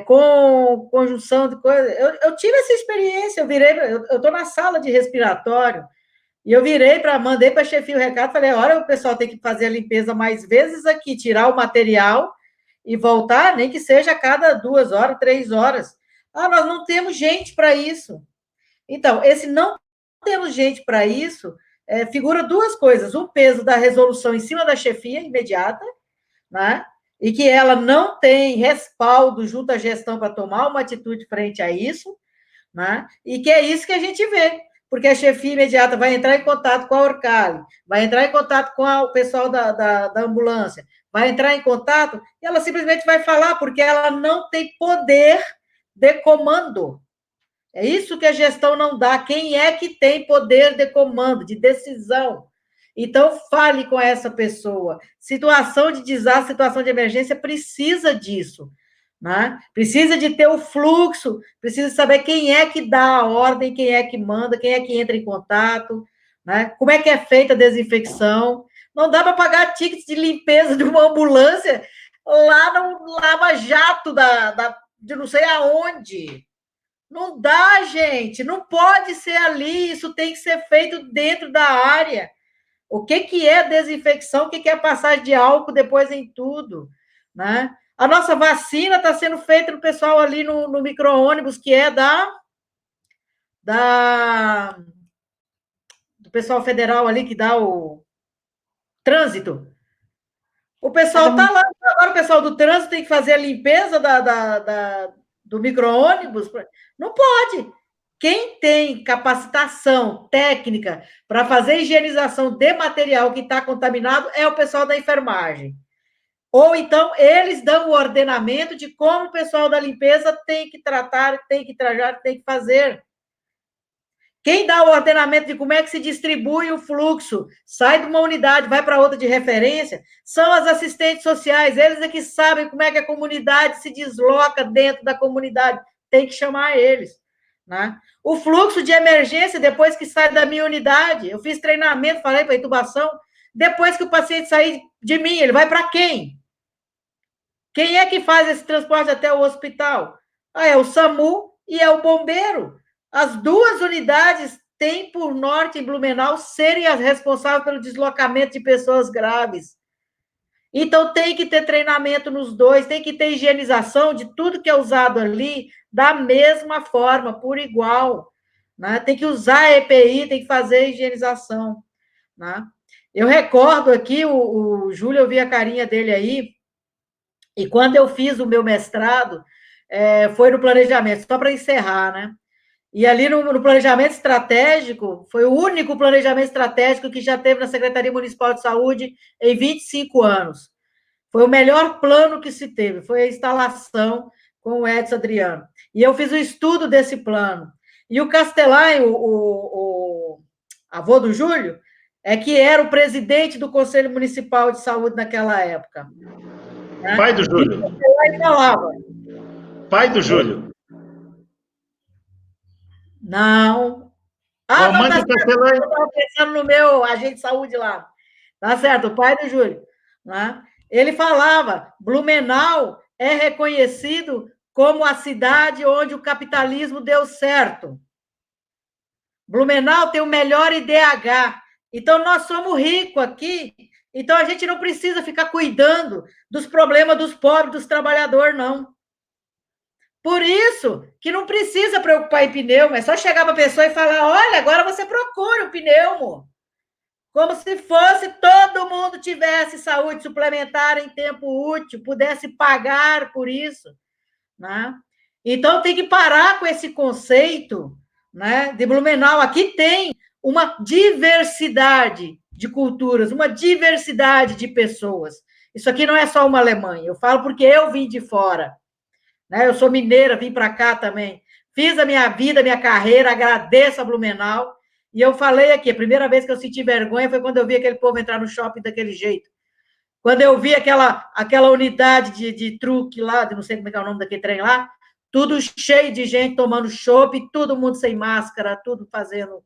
Speaker 4: com conjunção de coisas. Eu tive essa experiência, eu estou na sala de respiratório, e eu mandei para a chefia o recado, falei, olha, o pessoal tem que fazer a limpeza mais vezes aqui, tirar o material e voltar, nem que seja a cada 2 horas, 3 horas. Ah, nós não temos gente para isso. Então, esse não temos gente para isso, figura duas coisas: o peso da resolução em cima da chefia imediata, né? E que ela não tem respaldo junto à gestão para tomar uma atitude frente a isso, né? E que é isso que a gente vê, porque a chefia imediata vai entrar em contato com a Orcali, vai entrar em contato com o pessoal da ambulância, vai entrar em contato e ela simplesmente vai falar, porque ela não tem poder de comando. É isso que a gestão não dá. Quem é que tem poder de comando, de decisão? Então, fale com essa pessoa. Situação de desastre, situação de emergência, precisa disso. Né? Precisa de ter o fluxo, precisa saber quem é que dá a ordem, quem é que manda, quem é que entra em contato, né? Como é que é feita a desinfecção. Não dá para pagar tickets de limpeza de uma ambulância lá no lava-jato de não sei aonde. Não dá, gente, não pode ser ali, isso tem que ser feito dentro da área. O que é desinfecção, o que é passagem de álcool depois em tudo, né? A nossa vacina está sendo feita no pessoal ali no micro-ônibus, que é do pessoal federal ali, que dá o trânsito. O pessoal está lá, agora o pessoal do trânsito tem que fazer a limpeza do micro-ônibus. Não pode. Quem tem capacitação técnica para fazer higienização de material que está contaminado é o pessoal da enfermagem. Ou então, eles dão o ordenamento de como o pessoal da limpeza tem que tratar, tem que trajar, tem que fazer. Quem dá o ordenamento de como é que se distribui o fluxo, sai de uma unidade, vai para outra de referência, são as assistentes sociais. Eles é que sabem como é que a comunidade se desloca dentro da comunidade. Tem que chamar eles. Né? O fluxo de emergência, depois que sai da minha unidade, eu fiz treinamento, falei para intubação, depois que o paciente sair de mim, ele vai para quem? Quem é que faz esse transporte até o hospital? Ah, é o SAMU e é o bombeiro. As duas unidades têm por norte em Blumenau serem as responsáveis pelo deslocamento de pessoas graves. Então, tem que ter treinamento nos dois, tem que ter higienização de tudo que é usado ali da mesma forma, por igual. Né? Tem que usar a EPI, tem que fazer a higienização. Né? Eu recordo aqui, o Júlio, eu vi a carinha dele aí, e quando eu fiz o meu mestrado, foi no planejamento, só para encerrar, né? E ali no planejamento estratégico, foi o único planejamento estratégico que já teve na Secretaria Municipal de Saúde em 25 anos. Foi o melhor plano que se teve, foi a instalação com o Edson Adriano. E eu fiz o estudo desse plano. E o Castellani, o avô do Júlio, que era o presidente do Conselho Municipal de Saúde naquela época. Né?
Speaker 2: Pai do Júlio.
Speaker 4: E o Castellani falava.
Speaker 2: Pai do Júlio.
Speaker 4: Não. Ah, não, tá certo. Eu estava pensando no meu agente de saúde lá. Tá certo, o pai do Júlio. Né? Ele falava, Blumenau é reconhecido como a cidade onde o capitalismo deu certo. Blumenau tem o melhor IDH. Então, nós somos ricos aqui, então a gente não precisa ficar cuidando dos problemas dos pobres, dos trabalhadores, não. Por isso que não precisa preocupar em pneumo, é só chegar para a pessoa e falar, olha, agora você procura o pneumo. Como se fosse todo mundo tivesse saúde suplementar em tempo útil, pudesse pagar por isso. Né? Então, tem que parar com esse conceito, né, de Blumenau. Aqui tem uma diversidade de culturas, uma diversidade de pessoas. Isso aqui não é só uma Alemanha. Eu falo porque eu vim de fora. Né? Eu sou mineira, vim para cá também. Fiz a minha vida, a minha carreira, agradeço a Blumenau. E eu falei aqui, a primeira vez que eu senti vergonha foi quando eu vi aquele povo entrar no shopping daquele jeito. Quando eu vi aquela unidade de truque lá, de não sei como é o nome daquele trem lá, tudo cheio de gente tomando chopp, todo mundo sem máscara, tudo fazendo.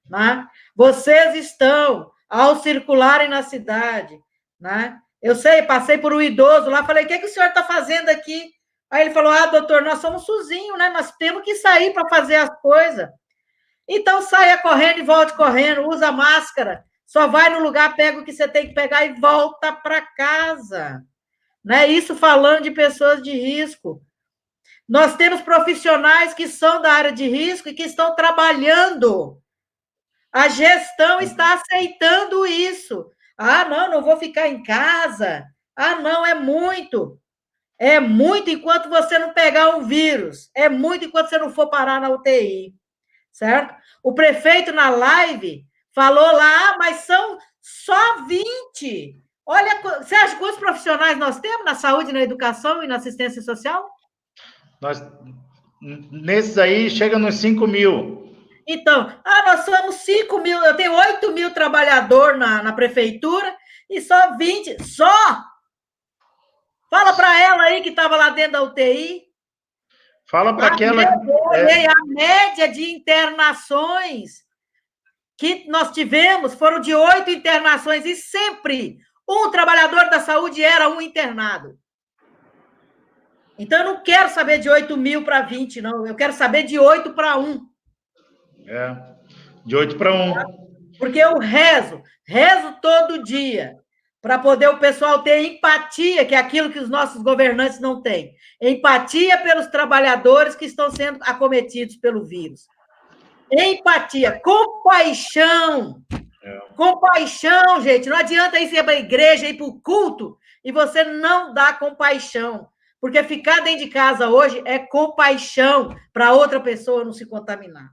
Speaker 4: Né? Vocês estão, ao circularem na cidade, né? Eu sei, passei por um idoso lá, falei, o que o senhor está fazendo aqui? Aí ele falou, doutor, nós somos sozinhos, né? Nós temos que sair para fazer as coisas. Então, saia correndo e volte correndo, usa máscara, só vai no lugar, pega o que você tem que pegar e volta para casa. né? Isso falando de pessoas de risco. Nós temos profissionais que são da área de risco e que estão trabalhando. A gestão está aceitando isso. Ah, não vou ficar em casa. Ah, não, é muito. É muito enquanto você não pegar um vírus. É muito enquanto você não for parar na UTI. Certo? O prefeito na live falou lá, mas são só 20. Olha, você acha quantos profissionais nós temos na saúde, na educação e na assistência social?
Speaker 2: Nesses aí, chega nos 5 mil.
Speaker 4: Então, nós somos 5 mil, eu tenho 8 mil trabalhadores na prefeitura e só 20, só! Fala para ela aí que estava lá dentro da UTI.
Speaker 2: Fala para aquela...
Speaker 4: A média de internações que nós tivemos foram de 8 internações e sempre um trabalhador da saúde era um internado. Então, eu não quero saber de 8 mil para 20, não. Eu quero saber de 8 para 1.
Speaker 2: De 8 para 1.
Speaker 4: Porque eu rezo todo dia, para poder o pessoal ter empatia, que é aquilo que os nossos governantes não têm. Empatia pelos trabalhadores que estão sendo acometidos pelo vírus. Empatia, compaixão. Compaixão, gente. Não adianta ir para a igreja, ir para o culto, e você não dá compaixão. Porque ficar dentro de casa hoje é compaixão para outra pessoa não se contaminar.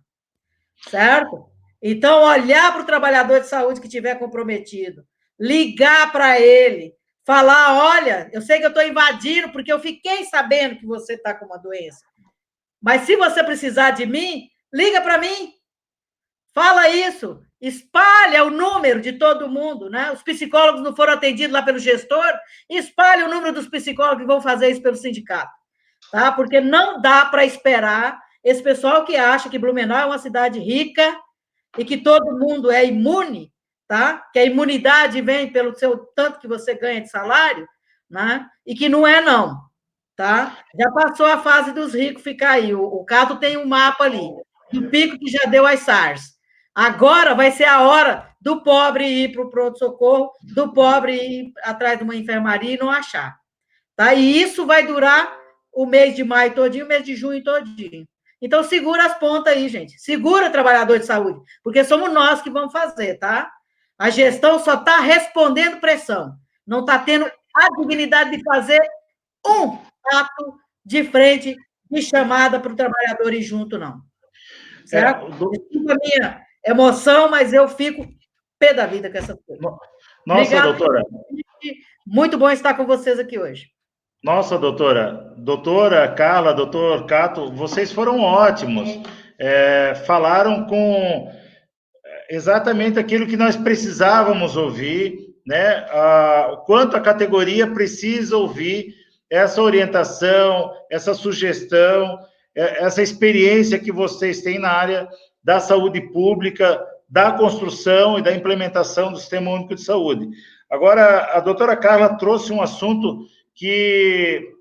Speaker 4: Certo? Então, olhar para o trabalhador de saúde que estiver comprometido, ligar para ele, falar, olha, eu sei que eu estou invadindo porque eu fiquei sabendo que você está com uma doença. Mas se você precisar de mim, liga para mim. Fala isso. Espalha o número de todo mundo, né? Os psicólogos não foram atendidos lá pelo gestor, espalha o número dos psicólogos que vão fazer isso pelo sindicato, tá? Porque não dá para esperar esse pessoal que acha que Blumenau é uma cidade rica e que todo mundo é imune, tá? Que a imunidade vem pelo seu tanto que você ganha de salário, né? E que não é, não, tá? Já passou a fase dos ricos ficar aí. O Cato tem um mapa ali, do pico que já deu as SARS. Agora vai ser a hora do pobre ir para o pronto-socorro, do pobre ir atrás de uma enfermaria e não achar. Tá? E isso vai durar o mês de maio todinho, o mês de junho todinho. Então, segura as pontas aí, gente. Segura, trabalhador de saúde, porque somos nós que vamos fazer, tá? A gestão só está respondendo pressão. Não está tendo a dignidade de fazer um ato de frente de chamada para o trabalhador ir junto, não. Certo? Desculpa a minha emoção, mas eu fico pé da vida com essa coisa.
Speaker 2: Nossa,
Speaker 4: obrigada,
Speaker 2: doutora.
Speaker 4: Muito bom estar com vocês aqui hoje.
Speaker 2: Nossa, doutora. Doutora Carla, doutor Cato, vocês foram ótimos. Falaram com exatamente aquilo que nós precisávamos ouvir, né? O quanto a categoria precisa ouvir essa orientação, essa sugestão, essa experiência que vocês têm na área da saúde pública, da construção e da implementação do Sistema Único de Saúde. Agora, a doutora Carla trouxe um assunto que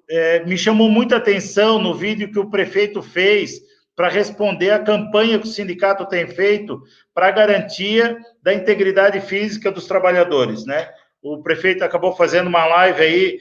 Speaker 2: me chamou muita atenção no vídeo que o prefeito fez para responder à campanha que o sindicato tem feito para a garantia da integridade física dos trabalhadores, né? O prefeito acabou fazendo uma live aí,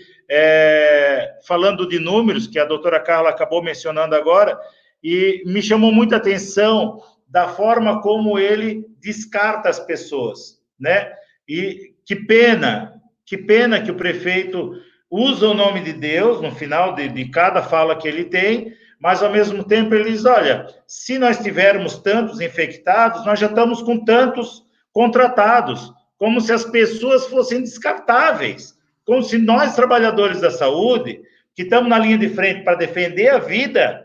Speaker 2: falando de números, que a doutora Carla acabou mencionando agora, e me chamou muita atenção da forma como ele descarta as pessoas, né? E que pena que o prefeito usa o nome de Deus no final de cada fala que ele tem, mas, ao mesmo tempo, ele diz, olha, se nós tivermos tantos infectados, nós já estamos com tantos contratados, como se as pessoas fossem descartáveis, como se nós, trabalhadores da saúde, que estamos na linha de frente para defender a vida,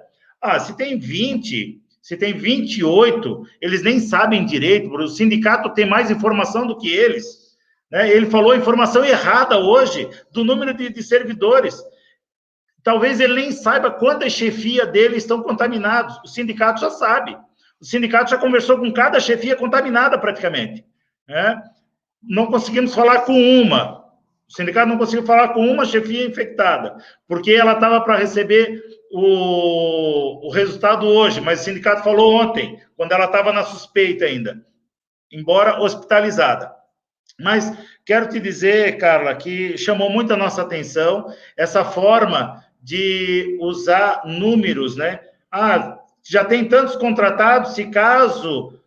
Speaker 2: se tem 20, se tem 28, eles nem sabem direito, o sindicato tem mais informação do que eles, né? Ele falou informação errada hoje do número de servidores. Talvez ele nem saiba quantas chefias dele estão contaminados. O sindicato já sabe. O sindicato já conversou com cada chefia contaminada, praticamente, né? Não conseguimos falar com uma. O sindicato não conseguiu falar com uma chefia infectada, porque ela estava para receber o resultado hoje, mas o sindicato falou ontem, quando ela estava na suspeita ainda, embora hospitalizada. Mas quero te dizer, Carla, que chamou muito a nossa atenção essa forma de usar números, né? Ah, já tem tantos contratados, se caso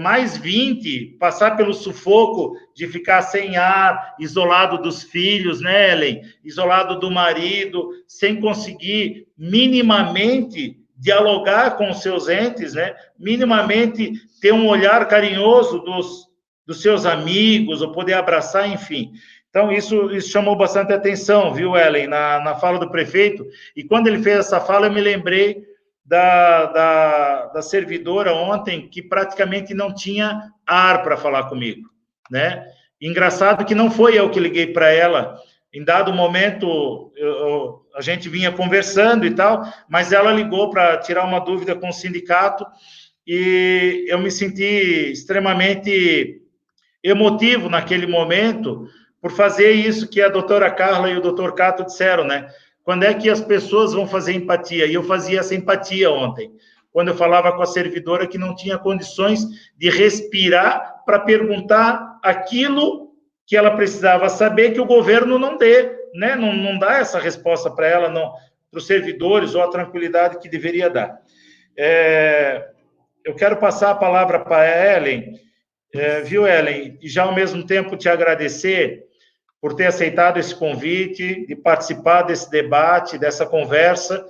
Speaker 2: mais 20 passar pelo sufoco de ficar sem ar, isolado dos filhos, né, Ellen? Isolado do marido, sem conseguir minimamente dialogar com os seus entes, né? Minimamente ter um olhar carinhoso dos seus amigos, ou poder abraçar, enfim. Então, isso chamou bastante atenção, viu, Ellen, na fala do prefeito. E quando ele fez essa fala, eu me lembrei da servidora ontem, que praticamente não tinha ar para falar comigo, né? Engraçado que não foi eu que liguei para ela. Em dado momento, a gente vinha conversando e tal, mas ela ligou para tirar uma dúvida com o sindicato, e eu me senti extremamente emotivo naquele momento por fazer isso que a doutora Carla e o doutor Cato disseram, né? Quando é que as pessoas vão fazer empatia? E eu fazia essa empatia ontem, quando eu falava com a servidora que não tinha condições de respirar para perguntar aquilo que ela precisava saber, que o governo não dê, né? Não dá essa resposta para ela, para os servidores, ou a tranquilidade que deveria dar. Eu quero passar a palavra para a Ellen, viu, Ellen? E já ao mesmo tempo te agradecer por ter aceitado esse convite, de participar desse debate, dessa conversa.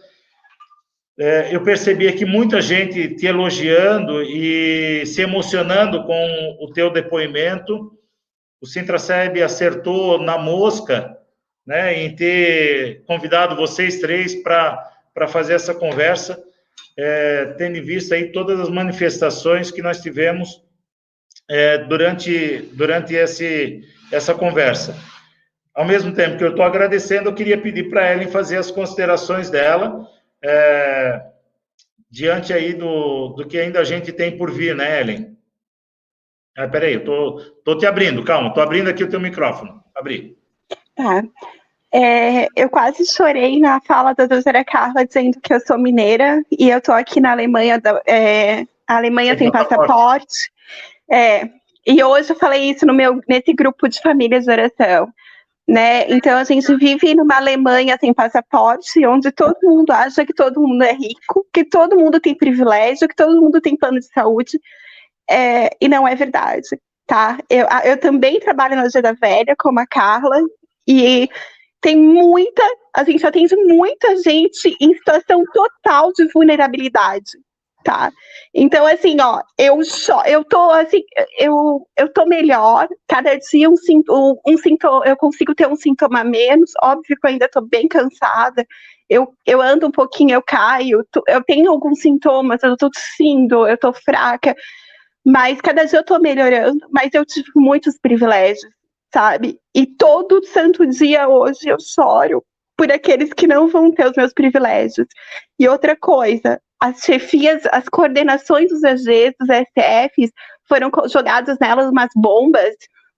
Speaker 2: Eu percebi aqui muita gente te elogiando e se emocionando com o teu depoimento. O Sintraceb acertou na mosca, né, em ter convidado vocês três para fazer essa conversa, tendo em vista aí todas as manifestações que nós tivemos durante essa conversa. Ao mesmo tempo que eu estou agradecendo, eu queria pedir para a Ellen fazer as considerações dela, diante aí do que ainda a gente tem por vir, né, Ellen? Peraí, eu estou te abrindo, calma, estou abrindo aqui o teu microfone. Abri.
Speaker 3: Tá. Eu quase chorei na fala da doutora Carla, dizendo que eu sou mineira, e eu estou aqui na Alemanha, a Alemanha tem passaporte. E hoje eu falei isso nesse grupo de famílias de oração, né? Então a gente vive numa Alemanha sem passaporte, onde todo mundo acha que todo mundo é rico, que todo mundo tem privilégio, que todo mundo tem plano de saúde, e não é verdade, tá? Eu também trabalho na Geda Velha, como a Carla, e a gente atende muita gente em situação total de vulnerabilidade, tá? Então, assim, ó, eu tô melhor, cada dia um sintoma, eu consigo ter um sintoma a menos, óbvio que eu ainda tô bem cansada, eu ando um pouquinho, eu caio, eu tenho alguns sintomas, eu tô tossindo, eu tô fraca, mas cada dia eu tô melhorando, mas eu tive muitos privilégios, sabe? E todo santo dia hoje eu choro por aqueles que não vão ter os meus privilégios. E outra coisa, as chefias, as coordenações dos AGs, dos STFs, foram jogadas nelas umas bombas,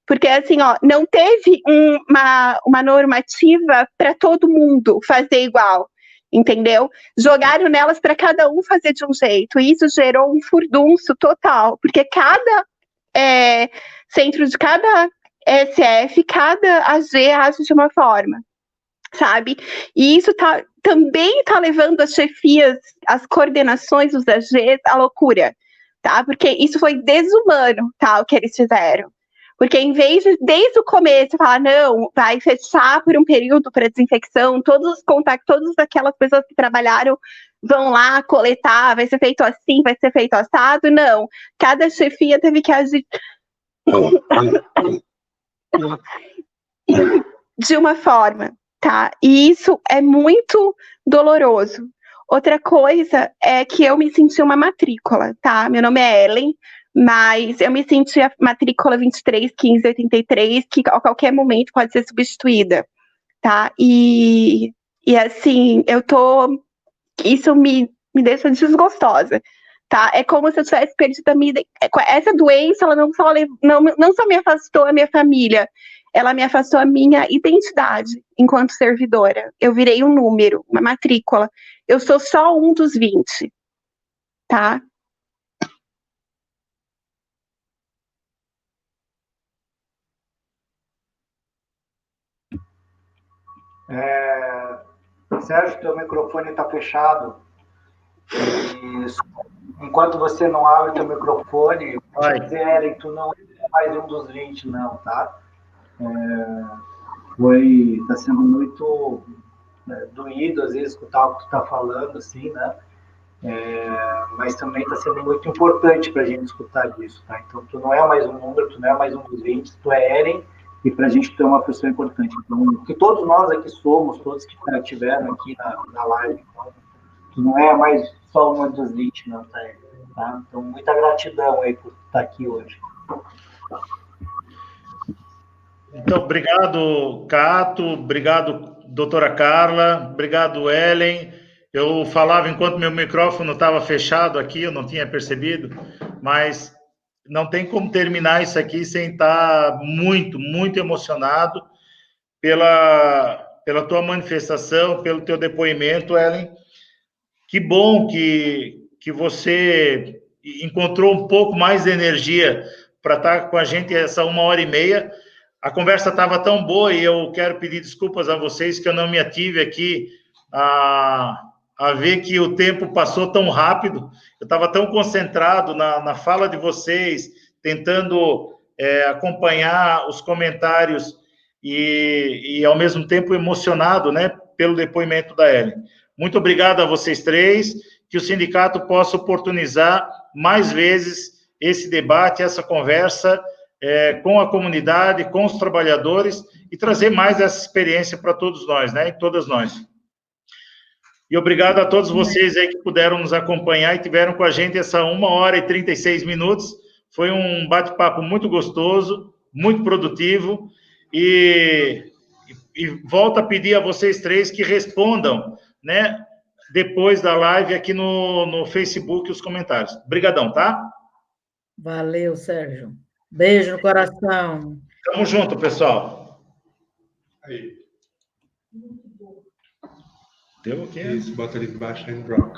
Speaker 3: porque assim, ó, não teve uma normativa para todo mundo fazer igual, entendeu? Jogaram nelas para cada um fazer de um jeito, e isso gerou um furdunço total, porque cada centro de cada SF, cada AG age de uma forma, sabe? E isso também está levando as chefias, as coordenações dos AGs à loucura, tá? Porque isso foi desumano, tá? O que eles fizeram. Porque em vez de, desde o começo, falar, não, vai fechar por um período para desinfecção, todos os contatos, todas aquelas pessoas que trabalharam vão lá coletar, vai ser feito assim, vai ser feito assado, não. Cada chefia teve que agir de uma forma, tá? E isso é muito doloroso. Outra coisa é que eu me senti uma matrícula, tá? Meu nome é Ellen, mas eu me senti a matrícula 231583, que a qualquer momento pode ser substituída, tá? E assim, isso me deixa desgostosa, tá? É como se eu tivesse perdido a minha... Essa doença, ela não só me afastou a minha família, ela me afastou a minha identidade enquanto servidora. Eu virei um número, uma matrícula. Eu sou só um dos 20, tá?
Speaker 1: Sérgio, teu microfone está fechado. Enquanto você não abre teu microfone, vou te dizer, Ellen, tu não é mais um dos 20, não, tá? Está sendo muito doído, às vezes, escutar o que tu está falando, assim, né? Mas também está sendo muito importante para a gente escutar disso, tá? Então, tu não é mais um número, tu não é mais um dos 20, tu é Eren, e para a gente tu é uma pessoa importante. Então, que todos nós aqui somos, todos que estiveram aqui na live, então, tu não é mais só uma dos 20, não, tá, Eren? Tá? Então, muita gratidão aí por estar aqui hoje.
Speaker 2: Então, obrigado, Cato, obrigado, doutora Carla, obrigado, Ellen. Eu falava enquanto meu microfone estava fechado aqui, eu não tinha percebido, mas não tem como terminar isso aqui sem estar muito, muito emocionado pela tua manifestação, pelo teu depoimento, Ellen. Que bom que você encontrou um pouco mais de energia para estar com a gente essa 1h30. A conversa estava tão boa e eu quero pedir desculpas a vocês que eu não me ative aqui a ver que o tempo passou tão rápido. Eu estava tão concentrado na fala de vocês, tentando acompanhar os comentários e, ao mesmo tempo, emocionado, né, pelo depoimento da Ellen. Muito obrigado a vocês três, que o sindicato possa oportunizar mais vezes esse debate, essa conversa com a comunidade, com os trabalhadores, e trazer mais essa experiência para todos nós, né, e todas nós. E obrigado a todos vocês aí que puderam nos acompanhar e tiveram com a gente essa 1h36. Foi um bate-papo muito gostoso, muito produtivo, e volto a pedir a vocês três que respondam, né, depois da live aqui no Facebook os comentários. Obrigadão, tá?
Speaker 4: Valeu, Sérgio. Beijo no coração.
Speaker 2: Tamo junto, pessoal. Aí. Deu o quê?
Speaker 5: Isso, bota ali embaixo, aí no bloco.